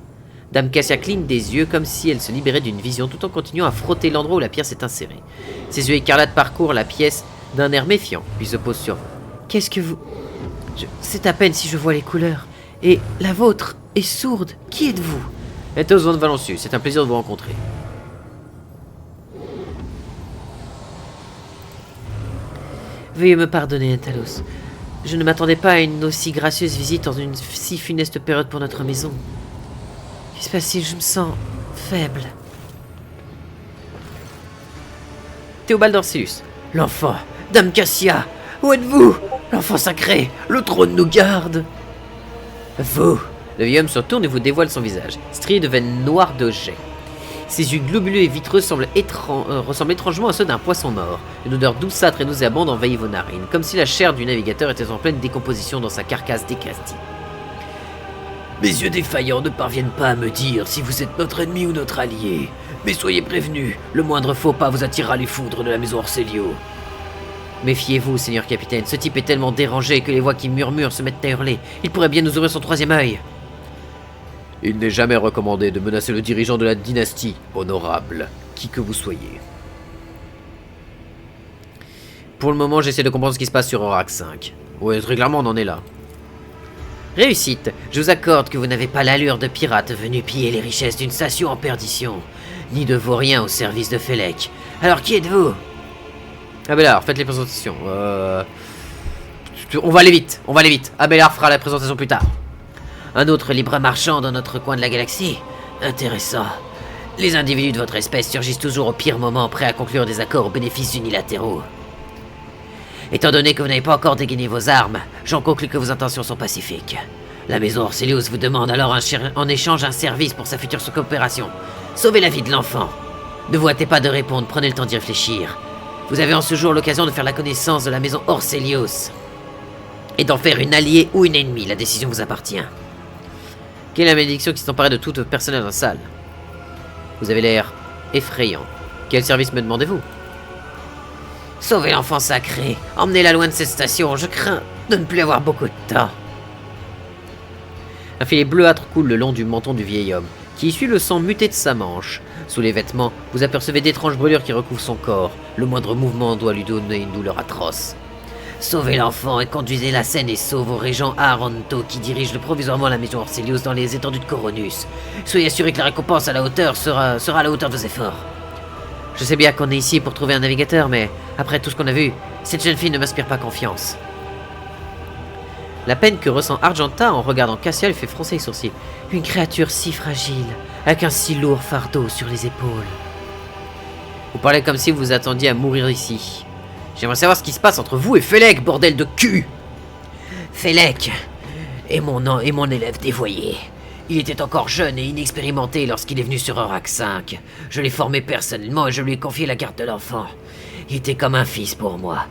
[SPEAKER 10] Dame Cassia cligne des yeux comme si elle se libérait d'une vision tout en continuant à frotter l'endroit où la pierre s'est insérée. Ses yeux écarlates parcourent la pièce d'un air méfiant, puis se posent sur vous. Qu'est-ce que vous... C'est à peine si je vois les couleurs. Et la vôtre est sourde. Qui êtes-vous? Ethos von Valancius, c'est un plaisir de vous rencontrer. Veuillez me pardonner, Antalos. Je ne m'attendais pas à une aussi gracieuse visite dans une si funeste période pour notre maison. Qu'est-ce qui se passe-t-il? Je me sens faible. Théobald Orcellus. L'enfant, Dame Cassia, où êtes-vous? L'enfant sacré, le trône nous garde. Vous. Le vieil homme se retourne et vous dévoile son visage, strié de veines noires de jet. Ses yeux globuleux et vitreux ressemblent étrangement à ceux d'un poisson mort. Une odeur douceâtre et nauséabonde envahit vos narines, comme si la chair du navigateur était en pleine décomposition dans sa carcasse décastie. Mes yeux défaillants ne parviennent pas à me dire si vous êtes notre ennemi ou notre allié. Mais soyez prévenus, le moindre faux pas vous attirera les foudres de la maison Orcellio. Méfiez-vous, seigneur capitaine, ce type est tellement dérangé que les voix qui murmurent se mettent à hurler. Il pourrait bien nous ouvrir son troisième œil. Il n'est jamais recommandé de menacer le dirigeant de la dynastie, honorable, qui que vous soyez. Pour le moment, j'essaie de comprendre ce qui se passe sur Orax 5. Ouais, très clairement, on en est là. Réussite, je vous accorde que vous n'avez pas l'allure de pirate venu piller les richesses d'une station en perdition, ni de vaurien au service de Félec. Alors qui êtes-vous? Abélard, faites les présentations. On va aller vite, Abélard fera la présentation plus tard. Un autre libre marchand dans notre coin de la galaxie? Intéressant. Les individus de votre espèce surgissent toujours au pire moment, prêts à conclure des accords aux bénéfices unilatéraux. Étant donné que vous n'avez pas encore dégainé vos armes, j'en conclus que vos intentions sont pacifiques. La maison Orcelius vous demande alors en échange un service pour sa future coopération. Sauvez la vie de l'enfant. Ne vous hâtez pas de répondre, prenez le temps d'y réfléchir. Vous avez en ce jour l'occasion de faire la connaissance de la maison Orcelius et d'en faire une alliée ou une ennemie, la décision vous appartient. Quelle est la malédiction qui s'emparait de tout le personnel dans la salle? Vous avez l'air effrayant. Quel service me demandez-vous? Sauvez l'enfant sacré. Emmenez-la loin de cette station. Je crains de ne plus avoir beaucoup de temps. Un filet bleuâtre coule le long du menton du vieil homme, qui essuie le sang muté de sa manche. Sous les vêtements, vous apercevez d'étranges brûlures qui recouvrent son corps. Le moindre mouvement doit lui donner une douleur atroce. Sauvez l'enfant et conduisez la scène et sauve au régent Aronto qui dirige provisoirement la maison Orcelius dans les étendues de Coronus. Soyez assurés que la récompense à la hauteur sera à la hauteur de vos efforts. Je sais bien qu'on est ici pour trouver un navigateur, mais après tout ce qu'on a vu, cette jeune fille ne m'inspire pas confiance. La peine que ressent Argenta en regardant Cassia lui fait froncer les sourcils. Une créature si fragile, avec un si lourd fardeau sur les épaules. Vous parlez comme si vous vous attendiez à mourir ici. J'aimerais savoir ce qui se passe entre vous et Félec, bordel de cul! Félec est mon élève dévoyé. Il était encore jeune et inexpérimenté lorsqu'il est venu sur Orax 5. Je l'ai formé personnellement et je lui ai confié la garde de l'enfant. Il était comme un fils pour moi.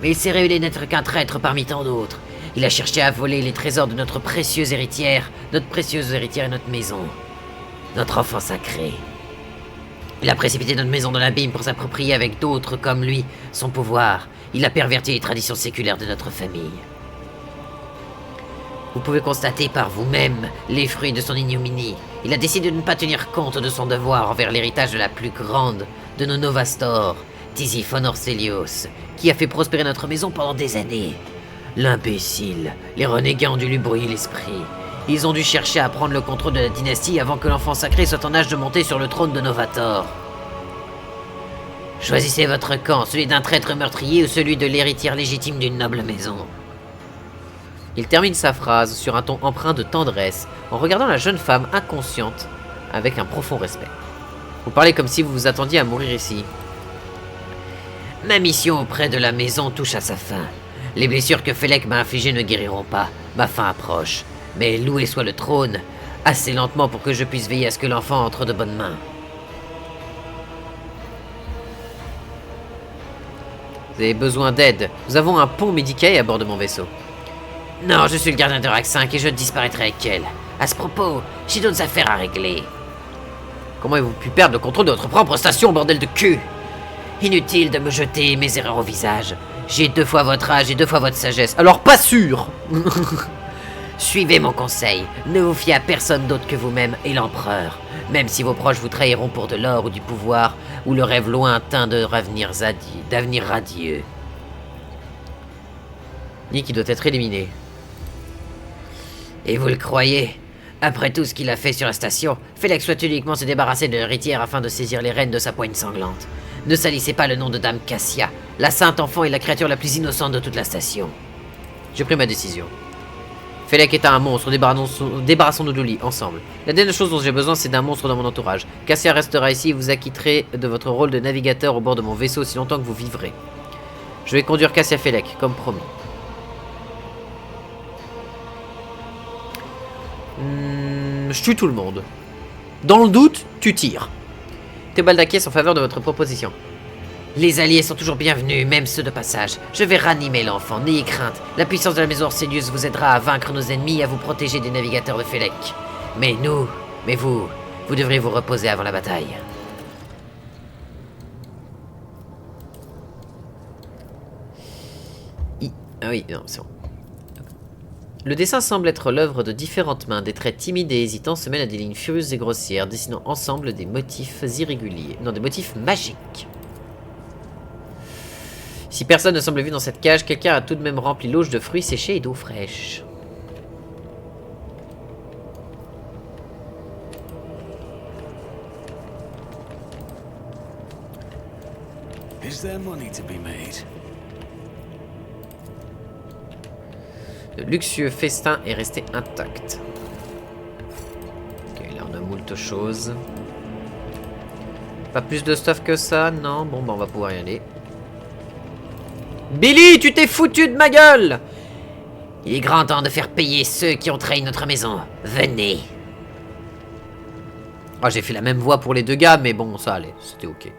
[SPEAKER 10] Mais il s'est révélé n'être qu'un traître parmi tant d'autres. Il a cherché à voler les trésors de notre précieuse héritière et notre maison. Notre enfant sacré. Il a précipité notre maison dans l'abîme pour s'approprier avec d'autres comme lui son pouvoir. Il a perverti les traditions séculaires de notre famille. Vous pouvez constater par vous-même les fruits de son ignominie. Il a décidé de ne pas tenir compte de son devoir envers l'héritage de la plus grande de nos Novastors, Tisiphone Orcelius, qui a fait prospérer notre maison pendant des années. L'imbécile, les renégats ont dû lui brouiller l'esprit. Ils ont dû chercher à prendre le contrôle de la dynastie avant que l'enfant sacré soit en âge de monter sur le trône de Novator. Choisissez votre camp, celui d'un traître meurtrier ou celui de l'héritière légitime d'une noble maison. Il termine sa phrase sur un ton empreint de tendresse, en regardant la jeune femme inconsciente avec un profond respect. Vous parlez comme si vous vous attendiez à mourir ici. Ma mission auprès de la maison touche à sa fin. Les blessures que Félec m'a infligées ne guériront pas. Ma fin approche. Mais loué soit le trône, assez lentement pour que je puisse veiller à ce que l'enfant entre de bonnes mains. Vous avez besoin d'aide. Nous avons un pont médical à bord de mon vaisseau. Non, je suis le gardien de Rack 5 et je disparaîtrai avec elle. À ce propos, j'ai d'autres affaires à régler. Comment avez-vous pu perdre le contrôle de votre propre station, bordel de cul? Inutile de me jeter mes erreurs au visage. J'ai 2 fois votre âge et 2 fois votre sagesse. Alors pas sûr. Suivez mon conseil. Ne vous fiez à personne d'autre que vous-même et l'empereur. Même si vos proches vous trahiront pour de l'or ou du pouvoir, ou le rêve lointain d'avenir radieux. Nick, il doit être éliminé. Et vous le croyez? Après tout ce qu'il a fait sur la station, Felek souhaite uniquement se débarrasser de l'héritière afin de saisir les rênes de sa poigne sanglante. Ne salissez pas le nom de Dame Cassia. La sainte enfant est la créature la plus innocente de toute la station. J'ai pris ma décision. Felek est un monstre, débarrassons-nous de lui, ensemble. La dernière chose dont j'ai besoin, c'est d'un monstre dans mon entourage. Cassia restera ici et vous acquitterez de votre rôle de navigateur au bord de mon vaisseau aussi longtemps que vous vivrez. Je vais conduire Cassia Felek, comme promis. Je tue tout le monde. Dans le doute, tu tires. Théobald acquiesce en faveur de votre proposition. Les alliés sont toujours bienvenus, même ceux de passage. Je vais ranimer l'enfant, n'ayez crainte. La puissance de la maison Orsenius vous aidera à vaincre nos ennemis et à vous protéger des navigateurs de Felek. Mais vous devriez vous reposer avant la bataille. Ah oui, non, c'est bon. Le dessin semble être l'œuvre de différentes mains. Des traits timides et hésitants se mêlent à des lignes furieuses et grossières, dessinant ensemble des motifs irréguliers. Non, des motifs magiques. Si personne ne semble vu dans cette cage, quelqu'un a tout de même rempli l'auge de fruits séchés et d'eau fraîche.
[SPEAKER 8] Is there money to be made?
[SPEAKER 10] Le luxueux festin est resté intact. Ok, là on a moult choses. Pas plus de stuff que ça, non. Bon, bah on va pouvoir y aller. Billy, tu t'es foutu de ma gueule! Il est grand temps de faire payer ceux qui ont trahi notre maison. Venez. Oh, j'ai fait la même voix pour les 2 gars, mais bon, ça allait, c'était ok.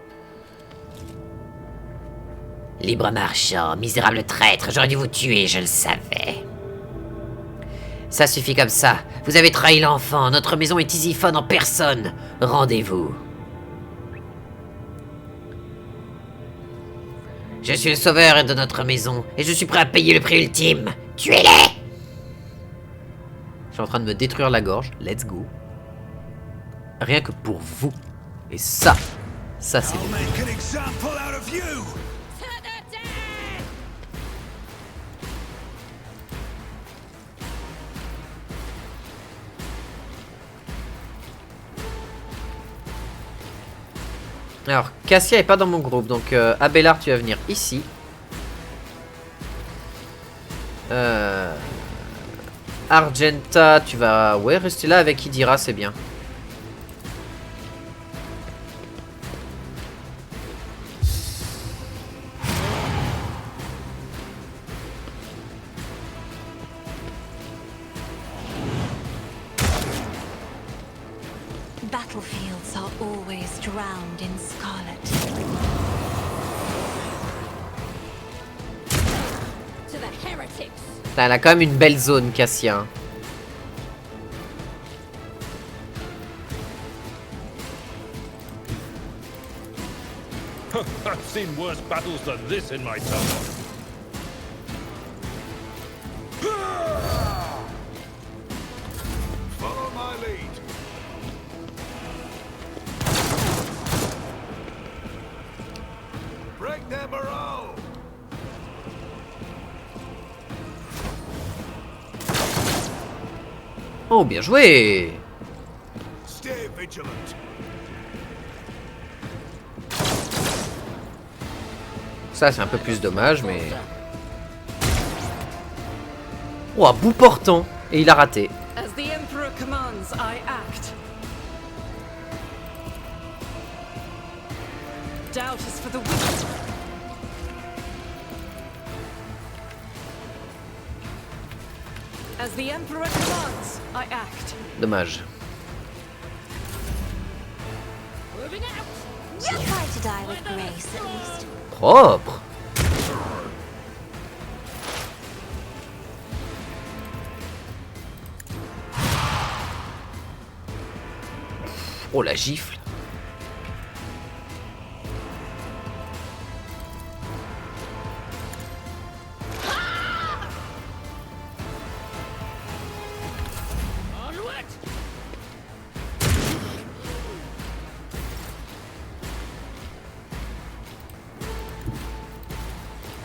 [SPEAKER 10] Libre marchand, misérable traître, j'aurais dû vous tuer, je le savais. Ça suffit comme ça. Vous avez trahi l'enfant. Notre maison est Tisiphone en personne. Rendez-vous. Je suis le sauveur de notre maison et je suis prêt à payer le prix ultime. Tuez-les! Je suis en train de me détruire la gorge. Let's go. Rien que pour vous. Et ça c'est bon. Alors, Cassia est pas dans mon groupe, donc Abélard, tu vas venir ici. Argenta, tu vas... Ouais, rester là avec Idira, c'est bien.
[SPEAKER 11] Battlefields are always drowned in scarlet. To the heretics.
[SPEAKER 10] Putain, elle a quand même une belle zone, Cassia.
[SPEAKER 9] I've seen worse battles than this in my time.
[SPEAKER 3] Follow my lead. Break their morale.
[SPEAKER 10] Oh, bien joué.
[SPEAKER 3] Stay vigilant.
[SPEAKER 10] Ça, c'est un peu plus dommage, mais... Oh, à bout portant. Et il a raté.
[SPEAKER 7] As the Emperor commands, I act. Doubt is for the weak. As the Emperor commands, I act.
[SPEAKER 10] Dommage.
[SPEAKER 11] You try to die with grace, at least.
[SPEAKER 10] Propre.
[SPEAKER 1] Oh, la gifle.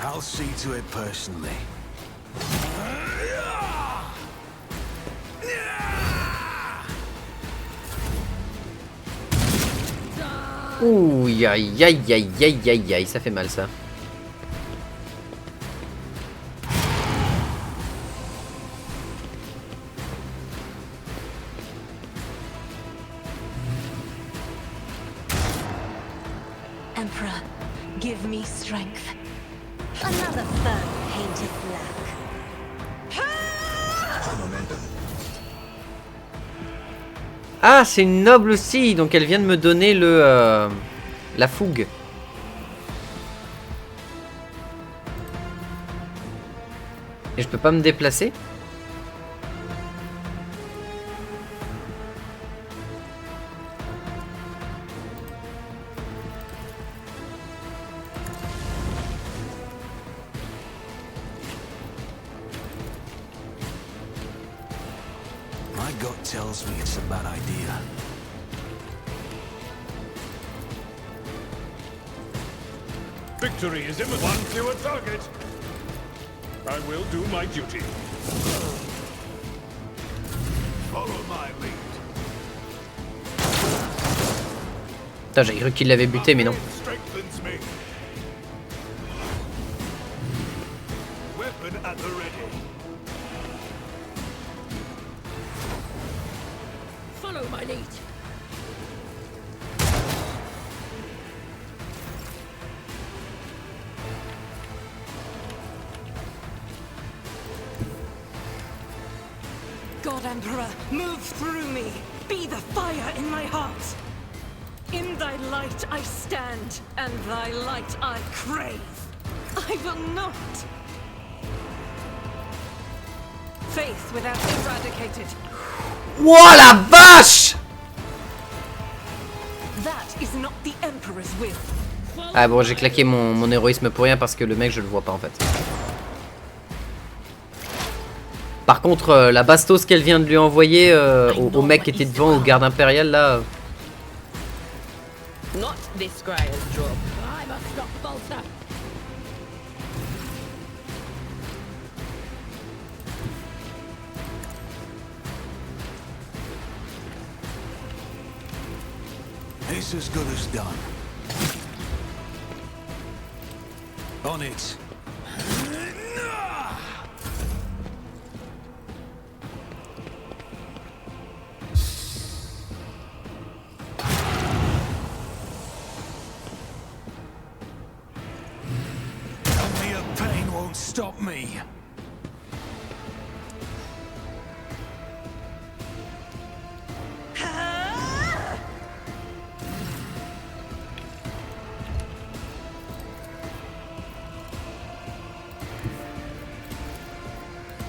[SPEAKER 8] I'll see to it personally.
[SPEAKER 1] Ouh, aïe, aïe, aïe, aïe, aïe, aïe, ça fait mal, ça.
[SPEAKER 11] Emperor, give me strength. Another fur painted black.
[SPEAKER 1] Ah, c'est une noble aussi, donc elle vient de me donner le la fougue. Et je peux pas me déplacer?
[SPEAKER 8] My gut tells me it's a bad idea.
[SPEAKER 9] Victory is imminent. One fewer target. I will do my duty.
[SPEAKER 3] Follow my lead.
[SPEAKER 1] Putain, j'ai cru qu'il l'avait buté, mais non.
[SPEAKER 3] Strengthens me. Weapon at the ready.
[SPEAKER 6] Follow my lead.
[SPEAKER 7] God Emperor, move through me. Be the fire in my heart. In thy light I stand, and thy light I crave. I will not. Faith without eradicated.
[SPEAKER 1] Wouah, la vache!
[SPEAKER 7] That is not the Emperor's will.
[SPEAKER 1] Ah bon, j'ai claqué mon héroïsme pour rien parce que le mec, je le vois pas en fait. Par contre, la bastos qu'elle vient de lui envoyer au mec qui était devant, au garde impérial là.
[SPEAKER 6] Not this Scryer's job. I must stop Bolter.
[SPEAKER 8] It's as good as done. On it. Only a pain won't stop me.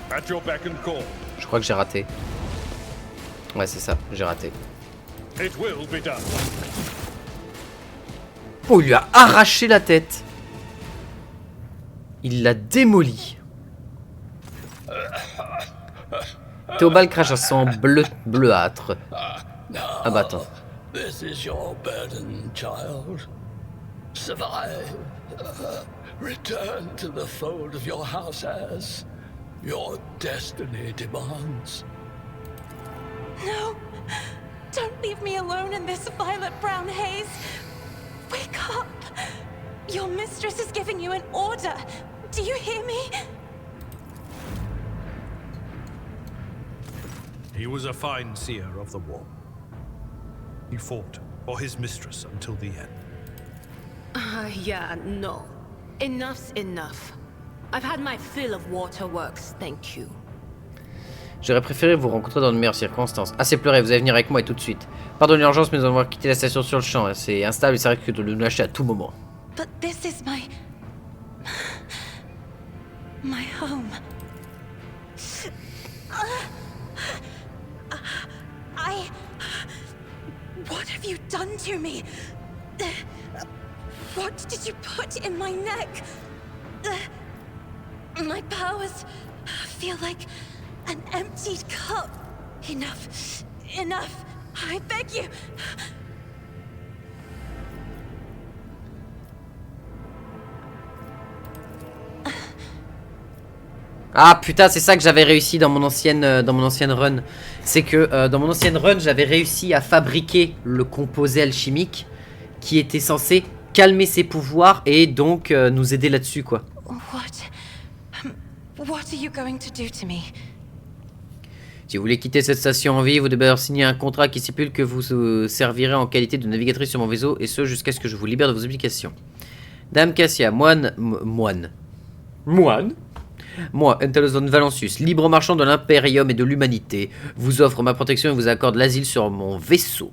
[SPEAKER 9] At your beck and call.
[SPEAKER 1] Je crois que j'ai raté. Ouais, c'est ça, j'ai raté.
[SPEAKER 9] It will be done.
[SPEAKER 1] Oh, il lui a arraché la tête. Il l'a démoli. Théobald crache un sang bleuâtre. Ah bah attends.
[SPEAKER 12] This is your burden, child. Survive. Return to the fold of your house as your destiny demands.
[SPEAKER 11] No! Don't leave me alone in this violet-brown haze! Wake up! Your mistress is giving you an order! Do you hear me?
[SPEAKER 9] He was a fine seer of the war. He fought for his mistress until the end.
[SPEAKER 6] Yeah, no. Enough's enough. I've had my fill of waterworks, thank you.
[SPEAKER 1] J'aurais préféré vous rencontrer dans de meilleures circonstances. Assez pleuré, vous allez venir avec moi et tout de suite. Pardonnez l'urgence, mais nous allons devoir quitter la station sur le champ. C'est instable et ça risque de nous lâcher à tout moment.
[SPEAKER 11] But this is my home. What you done to me? What did you put in my neck? My powers feel like an emptied cup. Enough. Enough. I beg you.
[SPEAKER 1] Ah putain, c'est ça que j'avais réussi dans mon ancienne run. C'est que dans mon ancienne run, j'avais réussi à fabriquer le composé alchimique qui était censé calmer ses pouvoirs et donc nous aider là-dessus, quoi.
[SPEAKER 11] What are you going to do to me?
[SPEAKER 1] Si vous voulez quitter cette station en vie, vous devez alors signer un contrat qui stipule que vous servirez en qualité de navigatrice sur mon vaisseau, et ce jusqu'à ce que je vous libère de vos obligations. Dame Cassia, moine, moi, Entalozon Valencius, libre marchand de l'Imperium et de l'humanité, vous offre ma protection et vous accorde l'asile sur mon vaisseau.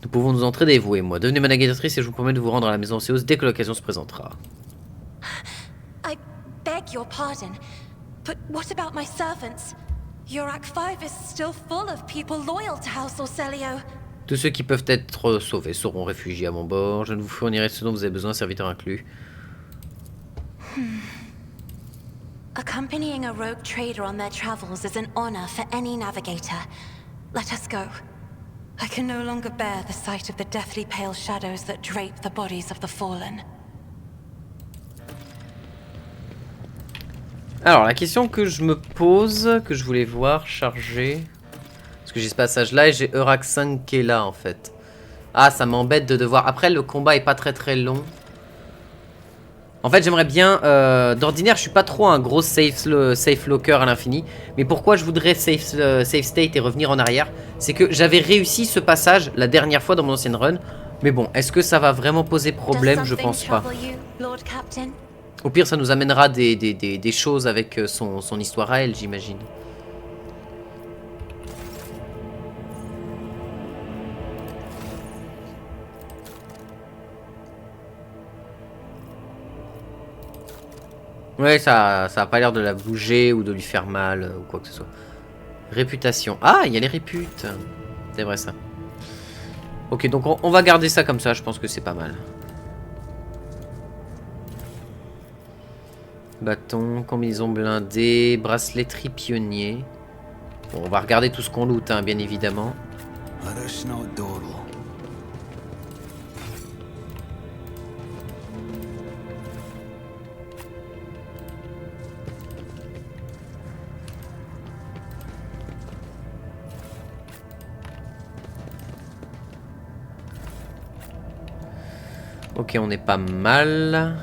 [SPEAKER 1] Nous pouvons nous entraider, vous et moi. Devenez ma navigatrice et je vous promets de vous rendre à la maison Océos dès que l'occasion se présentera.
[SPEAKER 11] I beg your pardon, but what about my servants? Yurak 5 is still full of people loyal to House Orcelio.
[SPEAKER 1] Tous ceux qui peuvent être sauvés seront réfugiés à mon bord. Je ne vous fournirai ce dont vous avez besoin, serviteurs inclus.
[SPEAKER 11] Accompanying a rogue trader on their travels is an honor for any navigator. Let us go. I can no longer bear the sight of the deathly pale shadows that drape the bodies of the fallen.
[SPEAKER 1] Alors, la question que je me pose, que je voulais voir charger... Parce que j'ai ce passage-là et j'ai Eurak 5 qui est là, en fait. Ah, ça m'embête de devoir... Après, le combat est pas très long. En fait, j'aimerais bien... D'ordinaire, je suis pas trop un gros safe locker à l'infini. Mais pourquoi je voudrais safe state et revenir en arrière? C'est que j'avais réussi ce passage la dernière fois dans mon ancienne run. Mais bon, est-ce que ça va vraiment poser problème? Je pense pas. Au pire, ça nous amènera des choses avec son histoire à elle, j'imagine. Ouais, ça a pas l'air de la bouger ou de lui faire mal ou quoi que ce soit. Réputation. Ah, il y a les réputes. C'est vrai ça. Ok, donc on va garder ça comme ça, je pense que c'est pas mal. Bâton, combinaison blindée, bracelet tripionnier. Bon, on va regarder tout ce qu'on loot, hein, bien évidemment. Ok, on est pas mal.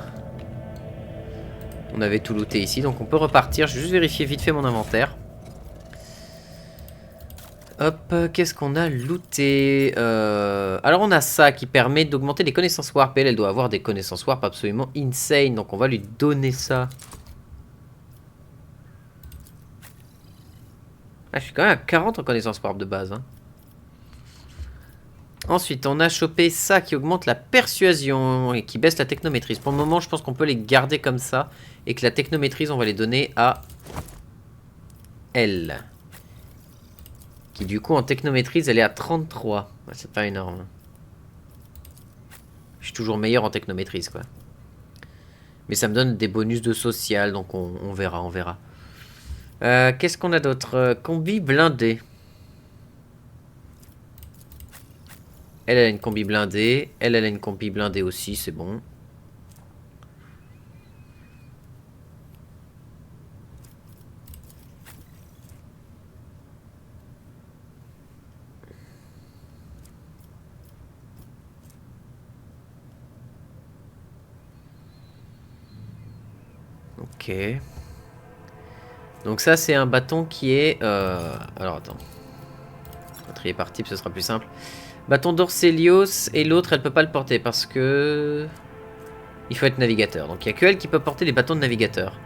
[SPEAKER 1] On avait tout looté ici, donc on peut repartir. Je vais juste vérifier vite fait mon inventaire. Hop, qu'est-ce qu'on a looté? Alors on a ça qui permet d'augmenter les connaissances warp. Elle doit avoir des connaissances warp absolument insane, donc on va lui donner ça. Ah, je suis quand même à 40 en connaissances warp de base, hein. Ensuite, on a chopé ça qui augmente la persuasion et qui baisse la technométrise. Pour le moment, je pense qu'on peut les garder comme ça. Et que la technométrise, on va les donner à elle. Qui du coup, en technométrise, elle est à 33. Ouais, c'est pas énorme. Je suis toujours meilleur en technométrise, quoi. Mais ça me donne des bonus de social, donc on verra, on verra. Qu'est-ce qu'on a d'autre? Combi blindé. Elle a une combi blindée. Elle a une combi blindée aussi, c'est bon. Ok. Donc ça, c'est un bâton qui est... Alors, attends. On va trier par type, ce sera plus simple. Bâton d'Orcelios et l'autre elle peut pas le porter parce que il faut être navigateur. Donc il n'y a que elle qui peut porter les bâtons de navigateur.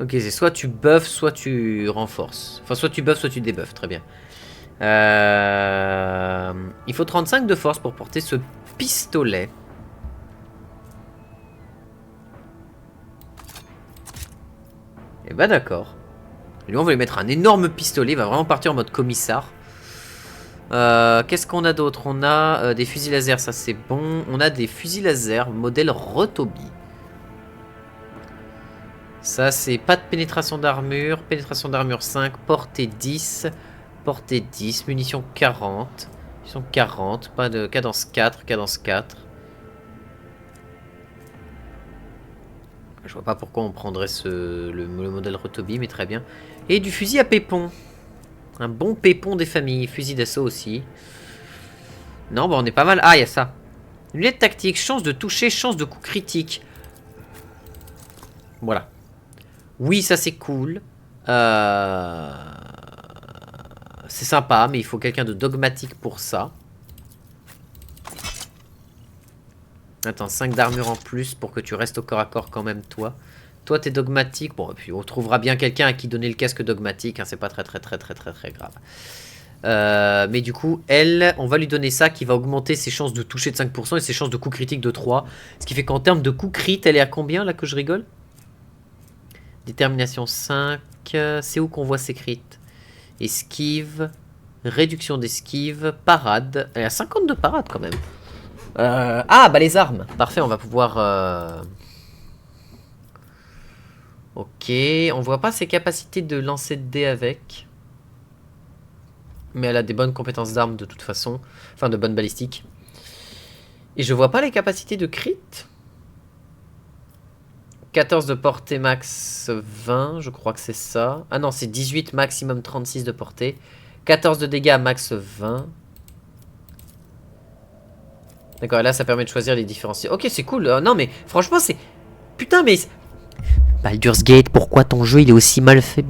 [SPEAKER 10] Ok, c'est soit tu buffes, soit tu renforces. Enfin, soit tu buffes, soit tu débuffes, très bien. Il faut 35 de force pour porter ce pistolet. Et bah d'accord. Lui, on va lui mettre un énorme pistolet, il va vraiment partir en mode commissar. Qu'est-ce qu'on a d'autre? On a des fusils laser, ça c'est bon. On a des fusils laser modèle Rotobi. Ça c'est pas de pénétration d'armure 5, portée 10, munitions 40. Ils sont 40, pas de cadence 4, cadence 4. Je vois pas pourquoi on prendrait le modèle Rotobi, mais très bien. Et du fusil à pépon. Un bon pépon des familles. Fusil d'assaut aussi. Non, bah on est pas mal. Ah, il y a ça. Lunette tactique, chance de toucher, chance de coup critique. Voilà. Oui, ça c'est cool. C'est sympa, mais il faut quelqu'un de dogmatique pour ça. Attends, 5 d'armure en plus pour que tu restes au corps à corps quand même, toi. Toi, t'es dogmatique. Bon, et puis on trouvera bien quelqu'un à qui donner le casque dogmatique. Hein, c'est pas très grave. Mais du coup, elle, on va lui donner ça qui va augmenter ses chances de toucher de 5% et ses chances de coup critique de 3. Ce qui fait qu'en termes de coup crit, elle est à combien, là, que je rigole? Détermination 5. C'est où qu'on voit ses crits? Esquive. Réduction d'esquive. Parade. Elle est à 50 de parade, quand même. Ah, bah les armes. Parfait, on va pouvoir... Ok, on voit pas ses capacités de lancer de dés avec. Mais elle a des bonnes compétences d'armes de toute façon. Enfin, de bonnes balistiques. Et je vois pas les capacités de crit. 14 de portée max 20, je crois que c'est ça. Ah non, c'est 18 maximum 36 de portée. 14 de dégâts max 20. D'accord, et là ça permet de choisir les différenciés. Ok, c'est cool. Non mais franchement c'est... Putain mais... Baldur's Gate, pourquoi ton jeu il est aussi mal fait?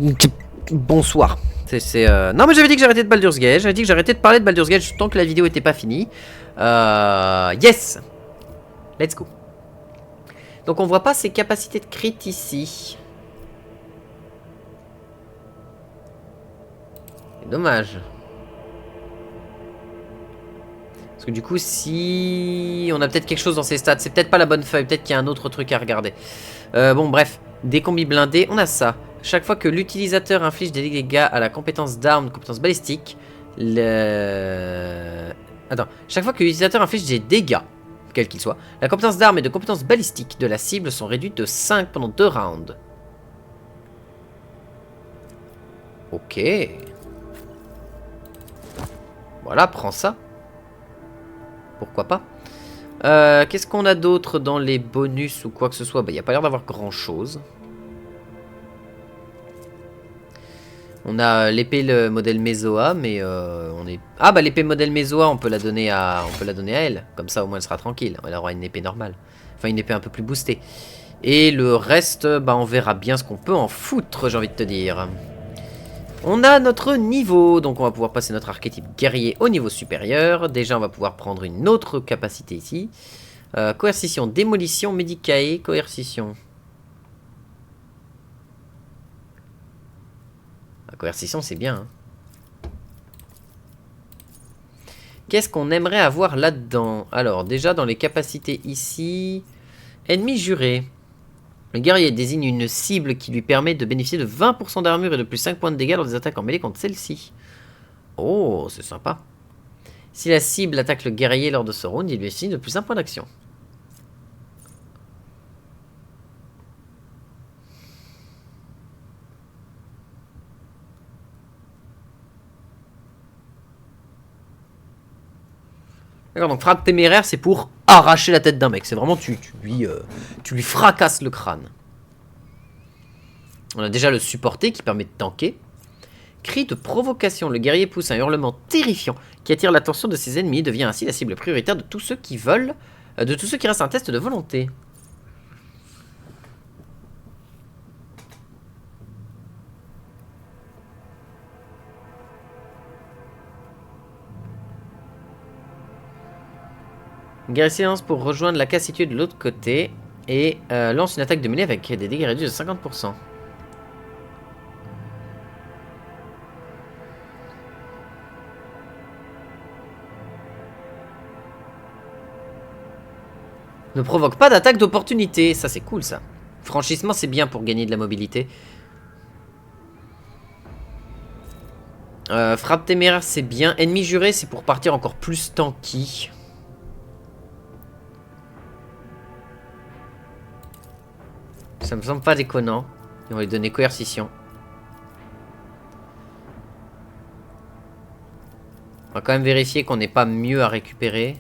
[SPEAKER 10] Bonsoir. Non mais j'avais dit que j'arrêtais de Baldur's Gate. J'avais dit que j'arrêtais de parler de Baldur's Gate tant que la vidéo était pas finie. Yes. Let's go. Donc on voit pas ses capacités de crit ici. C'est dommage. Parce que du coup, si... On a peut-être quelque chose dans ses stats. C'est peut-être pas la bonne feuille. Peut-être qu'il y a un autre truc à regarder. Bon, bref. Des combis blindés. On a ça. Chaque fois que l'utilisateur inflige des dégâts à la compétence d'arme, compétence balistique... Attends. Chaque fois que l'utilisateur inflige des dégâts, quels qu'ils soient, la compétence d'arme et de compétence balistique de la cible sont réduites de 5 pendant 2 rounds. Ok. Voilà, prends ça. Pourquoi pas. Qu'est-ce qu'on a d'autre dans les bonus ou quoi que ce soit? Bah, il n'y a pas l'air d'avoir grand-chose. On a l'épée le modèle Mesoa, mais on est... Ah bah l'épée modèle Mesoa, on peut la donner à elle. Comme ça au moins elle sera tranquille. Elle aura une épée normale. Enfin une épée un peu plus boostée. Et le reste, bah on verra bien ce qu'on peut en foutre, j'ai envie de te dire. On a notre niveau, donc on va pouvoir passer notre archétype guerrier au niveau supérieur. Déjà on va pouvoir prendre une autre capacité ici. Coercition, démolition, médicae, coercition. La coercition c'est bien. Hein. Qu'est-ce qu'on aimerait avoir là-dedans? Alors déjà dans les capacités ici... Ennemi juré. Le guerrier désigne une cible qui lui permet de bénéficier de 20% d'armure et de plus 5 points de dégâts lors des attaques en mêlée contre celle-ci. Oh, c'est sympa. Si la cible attaque le guerrier lors de ce round, il lui bénéficie de plus 1 point d'action. D'accord, donc frappe téméraire, c'est pour arracher la tête d'un mec. C'est vraiment, tu lui fracasses le crâne. On a déjà le supporté qui permet de tanker. Cri de provocation. Le guerrier pousse un hurlement terrifiant qui attire l'attention de ses ennemis et devient ainsi la cible prioritaire de tous ceux qui veulent... de tous ceux qui restent un test de volonté. Guerrier silence pour rejoindre la case située de l'autre côté et lance une attaque de mêlée avec des dégâts réduits de 50%.
[SPEAKER 1] Ne provoque pas d'attaque d'opportunité. Ça, c'est cool, ça. Franchissement, c'est bien pour gagner de la mobilité. Frappe téméraire, c'est bien. Ennemi juré, c'est pour partir encore plus tanky. Ça me semble pas déconnant. Et on va lui donner coercition. On va quand même vérifier qu'on n'ait pas mieux à récupérer.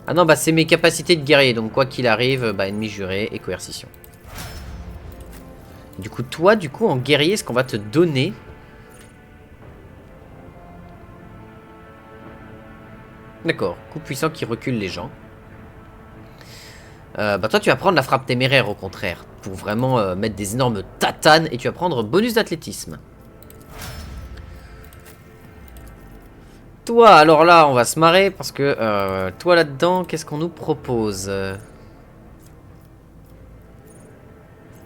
[SPEAKER 1] Ah non, bah c'est mes capacités de guerrier. Donc quoi qu'il arrive, bah ennemi juré et coercition. Du coup, toi, en guerrier, ce qu'on va te donner... D'accord, coup puissant qui recule les gens. Bah toi tu vas prendre la frappe téméraire au contraire. Pour vraiment mettre des énormes tatanes. Et tu vas prendre bonus d'athlétisme. Toi alors là on va se marrer. Parce que toi là-dedans qu'est-ce qu'on nous propose? Ah,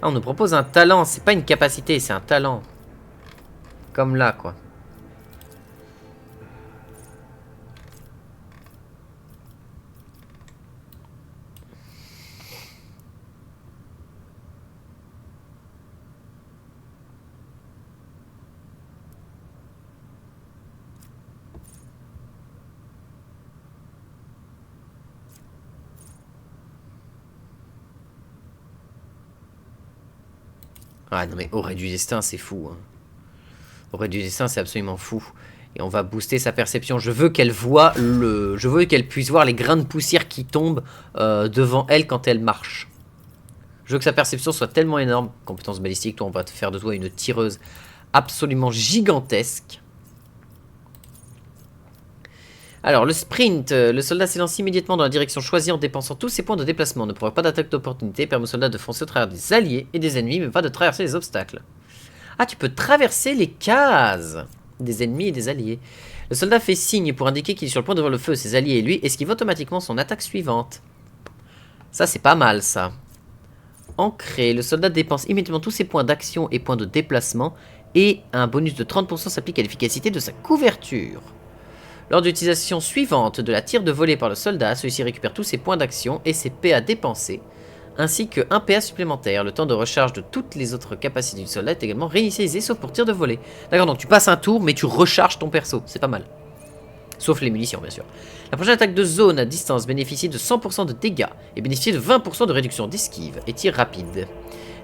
[SPEAKER 1] on nous propose un talent. C'est pas une capacité, c'est un talent. Comme là quoi. Ah non mais Aurait du destin c'est fou hein. Aurait du destin c'est absolument fou. Et on va booster sa perception. Je veux qu'elle voit le... Je veux qu'elle puisse voir les grains de poussière qui tombent devant elle quand elle marche. Je veux que sa perception soit tellement énorme. Compétence balistique, toi on va te faire de toi une tireuse absolument gigantesque. Alors, le sprint. Le soldat s'élance immédiatement dans la direction choisie en dépensant tous ses points de déplacement. Ne provoque pas d'attaque d'opportunité. Permet au soldat de foncer au travers des alliés et des ennemis, mais pas de traverser les obstacles. Ah, tu peux traverser les cases des ennemis et des alliés. Le soldat fait signe pour indiquer qu'il est sur le point de voir le feu. Ses alliés et lui esquivent automatiquement son attaque suivante. Ça, c'est pas mal, ça. Ancré. Le soldat dépense immédiatement tous ses points d'action et points de déplacement. Et un bonus de 30% s'applique à l'efficacité de sa couverture. Lors de l'utilisation suivante de la tire de volée par le soldat, celui-ci récupère tous ses points d'action et ses PA dépensés, ainsi que 1 PA supplémentaire. Le temps de recharge de toutes les autres capacités du soldat est également réinitialisé, sauf pour tir de volée. D'accord, donc tu passes un tour, mais tu recharges ton perso, c'est pas mal. Sauf les munitions, bien sûr. La prochaine attaque de zone à distance bénéficie de 100% de dégâts et bénéficie de 20% de réduction d'esquive et tir rapide.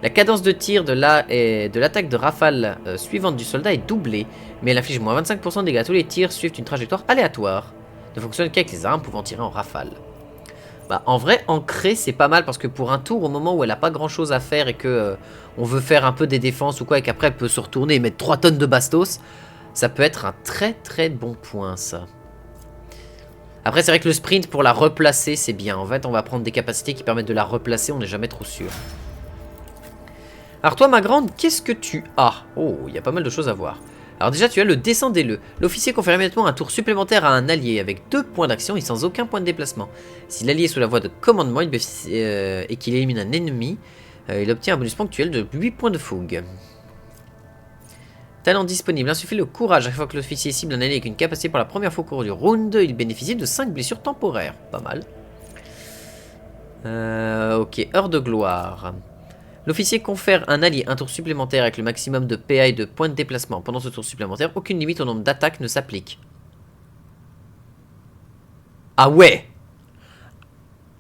[SPEAKER 1] La cadence de tir de l'attaque de rafale suivante du soldat est doublée, mais elle inflige moins 25% de dégâts. Tous les tirs suivent une trajectoire aléatoire. Ne fonctionne qu'avec les armes pouvant tirer en rafale. Bah, en vrai, ancré, c'est pas mal parce que pour un tour, au moment où elle a pas grand chose à faire et que on veut faire un peu des défenses ou quoi, et qu'après elle peut se retourner et mettre 3 tonnes de bastos, ça peut être un très très bon point, ça. Après, c'est vrai que le sprint pour la replacer, c'est bien. En fait, on va prendre des capacités qui permettent de la replacer, on n'est jamais trop sûr. Alors toi, ma grande, qu'est-ce que tu as? Oh, il y a pas mal de choses à voir. Alors déjà, tu as le descendez-le. L'officier confère immédiatement un tour supplémentaire à un allié avec 2 points d'action et sans aucun point de déplacement. Si l'allié est sous la voie de commandement et qu'il élimine un ennemi, il obtient un bonus ponctuel de 8 points de fougue. Talent disponible. Insuffler le courage. À chaque fois que l'officier cible un allié avec une capacité pour la première fois au cours du round, il bénéficie de 5 blessures temporaires. Pas mal. Ok, heure de gloire. L'officier confère un allié un tour supplémentaire avec le maximum de PA et de points de déplacement. Pendant ce tour supplémentaire, aucune limite au nombre d'attaques ne s'applique. Ah ouais!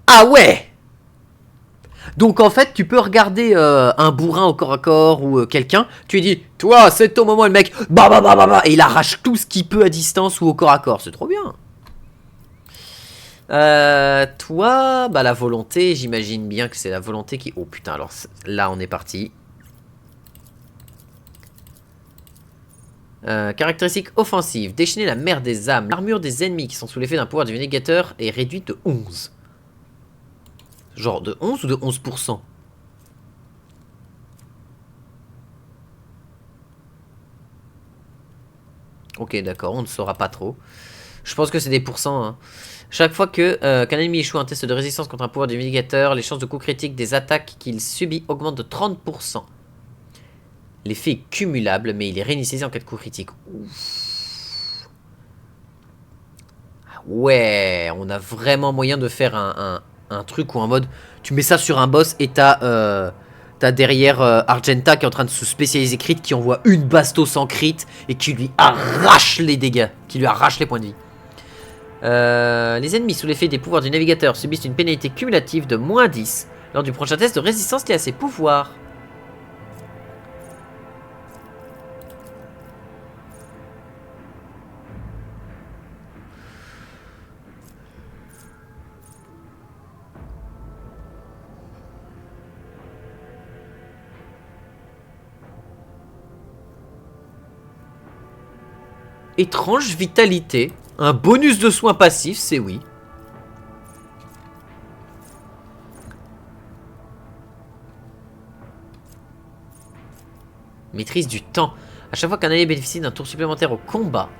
[SPEAKER 1] Ah ouais! Donc en fait, tu peux regarder un bourrin au corps à corps ou quelqu'un, tu lui dis, toi, c'est ton moment, et le mec, bah bah bah bah bah, et il arrache tout ce qu'il peut à distance ou au corps à corps, c'est trop bien. Toi, bah la volonté, j'imagine bien que c'est la volonté qui... Oh putain, alors là on est parti. Caractéristique offensive, déchaîner la mer des âmes. L'armure des ennemis qui sont sous l'effet d'un pouvoir du négateur est réduite de 11. Genre de 11 ou de 11%? Ok, d'accord, on ne saura pas trop. Je pense que c'est des pourcents, hein. Chaque fois qu'un ennemi échoue un test de résistance contre un pouvoir du négateur, les chances de coup critique des attaques qu'il subit augmentent de 30%. L'effet est cumulable, mais il est réinitialisé en cas de coup critique. Ouf. Ouais, on a vraiment moyen de faire un un truc ou un mode, tu mets ça sur un boss et t'as derrière Argenta qui est en train de se spécialiser crit, qui envoie une bastos en crit et qui lui arrache les dégâts, qui lui arrache les points de vie. Les ennemis sous l'effet des pouvoirs du navigateur subissent une pénalité cumulative de -10 lors du prochain test de résistance lié à ses pouvoirs. Étrange vitalité. Un bonus de soins passifs, c'est oui. Maîtrise du temps. À chaque fois qu'un allié bénéficie d'un tour supplémentaire au combat,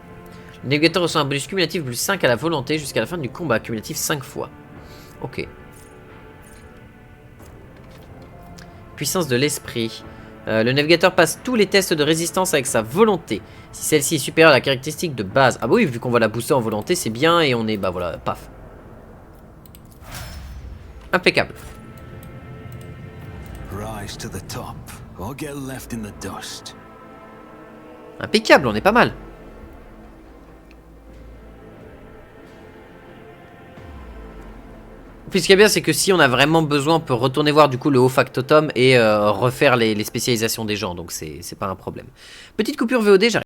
[SPEAKER 1] le navigateur reçoit un bonus cumulatif plus 5 à la volonté jusqu'à la fin du combat, cumulatif 5 fois. Ok. Puissance de l'esprit. Le navigateur passe tous les tests de résistance avec sa volonté. Si celle-ci est supérieure à la caractéristique de base. Ah bah oui, vu qu'on va la booster en volonté, c'est bien et on est... Bah voilà, paf. Impeccable.
[SPEAKER 8] Rise to the top, or get left in the dust.
[SPEAKER 1] Impeccable, on est pas mal. Puis ce qui est bien, c'est que si on a vraiment besoin, on peut retourner voir du coup le haut factotum et refaire les spécialisations des gens. Donc c'est pas un problème. Petite coupure VOD, j'arrive.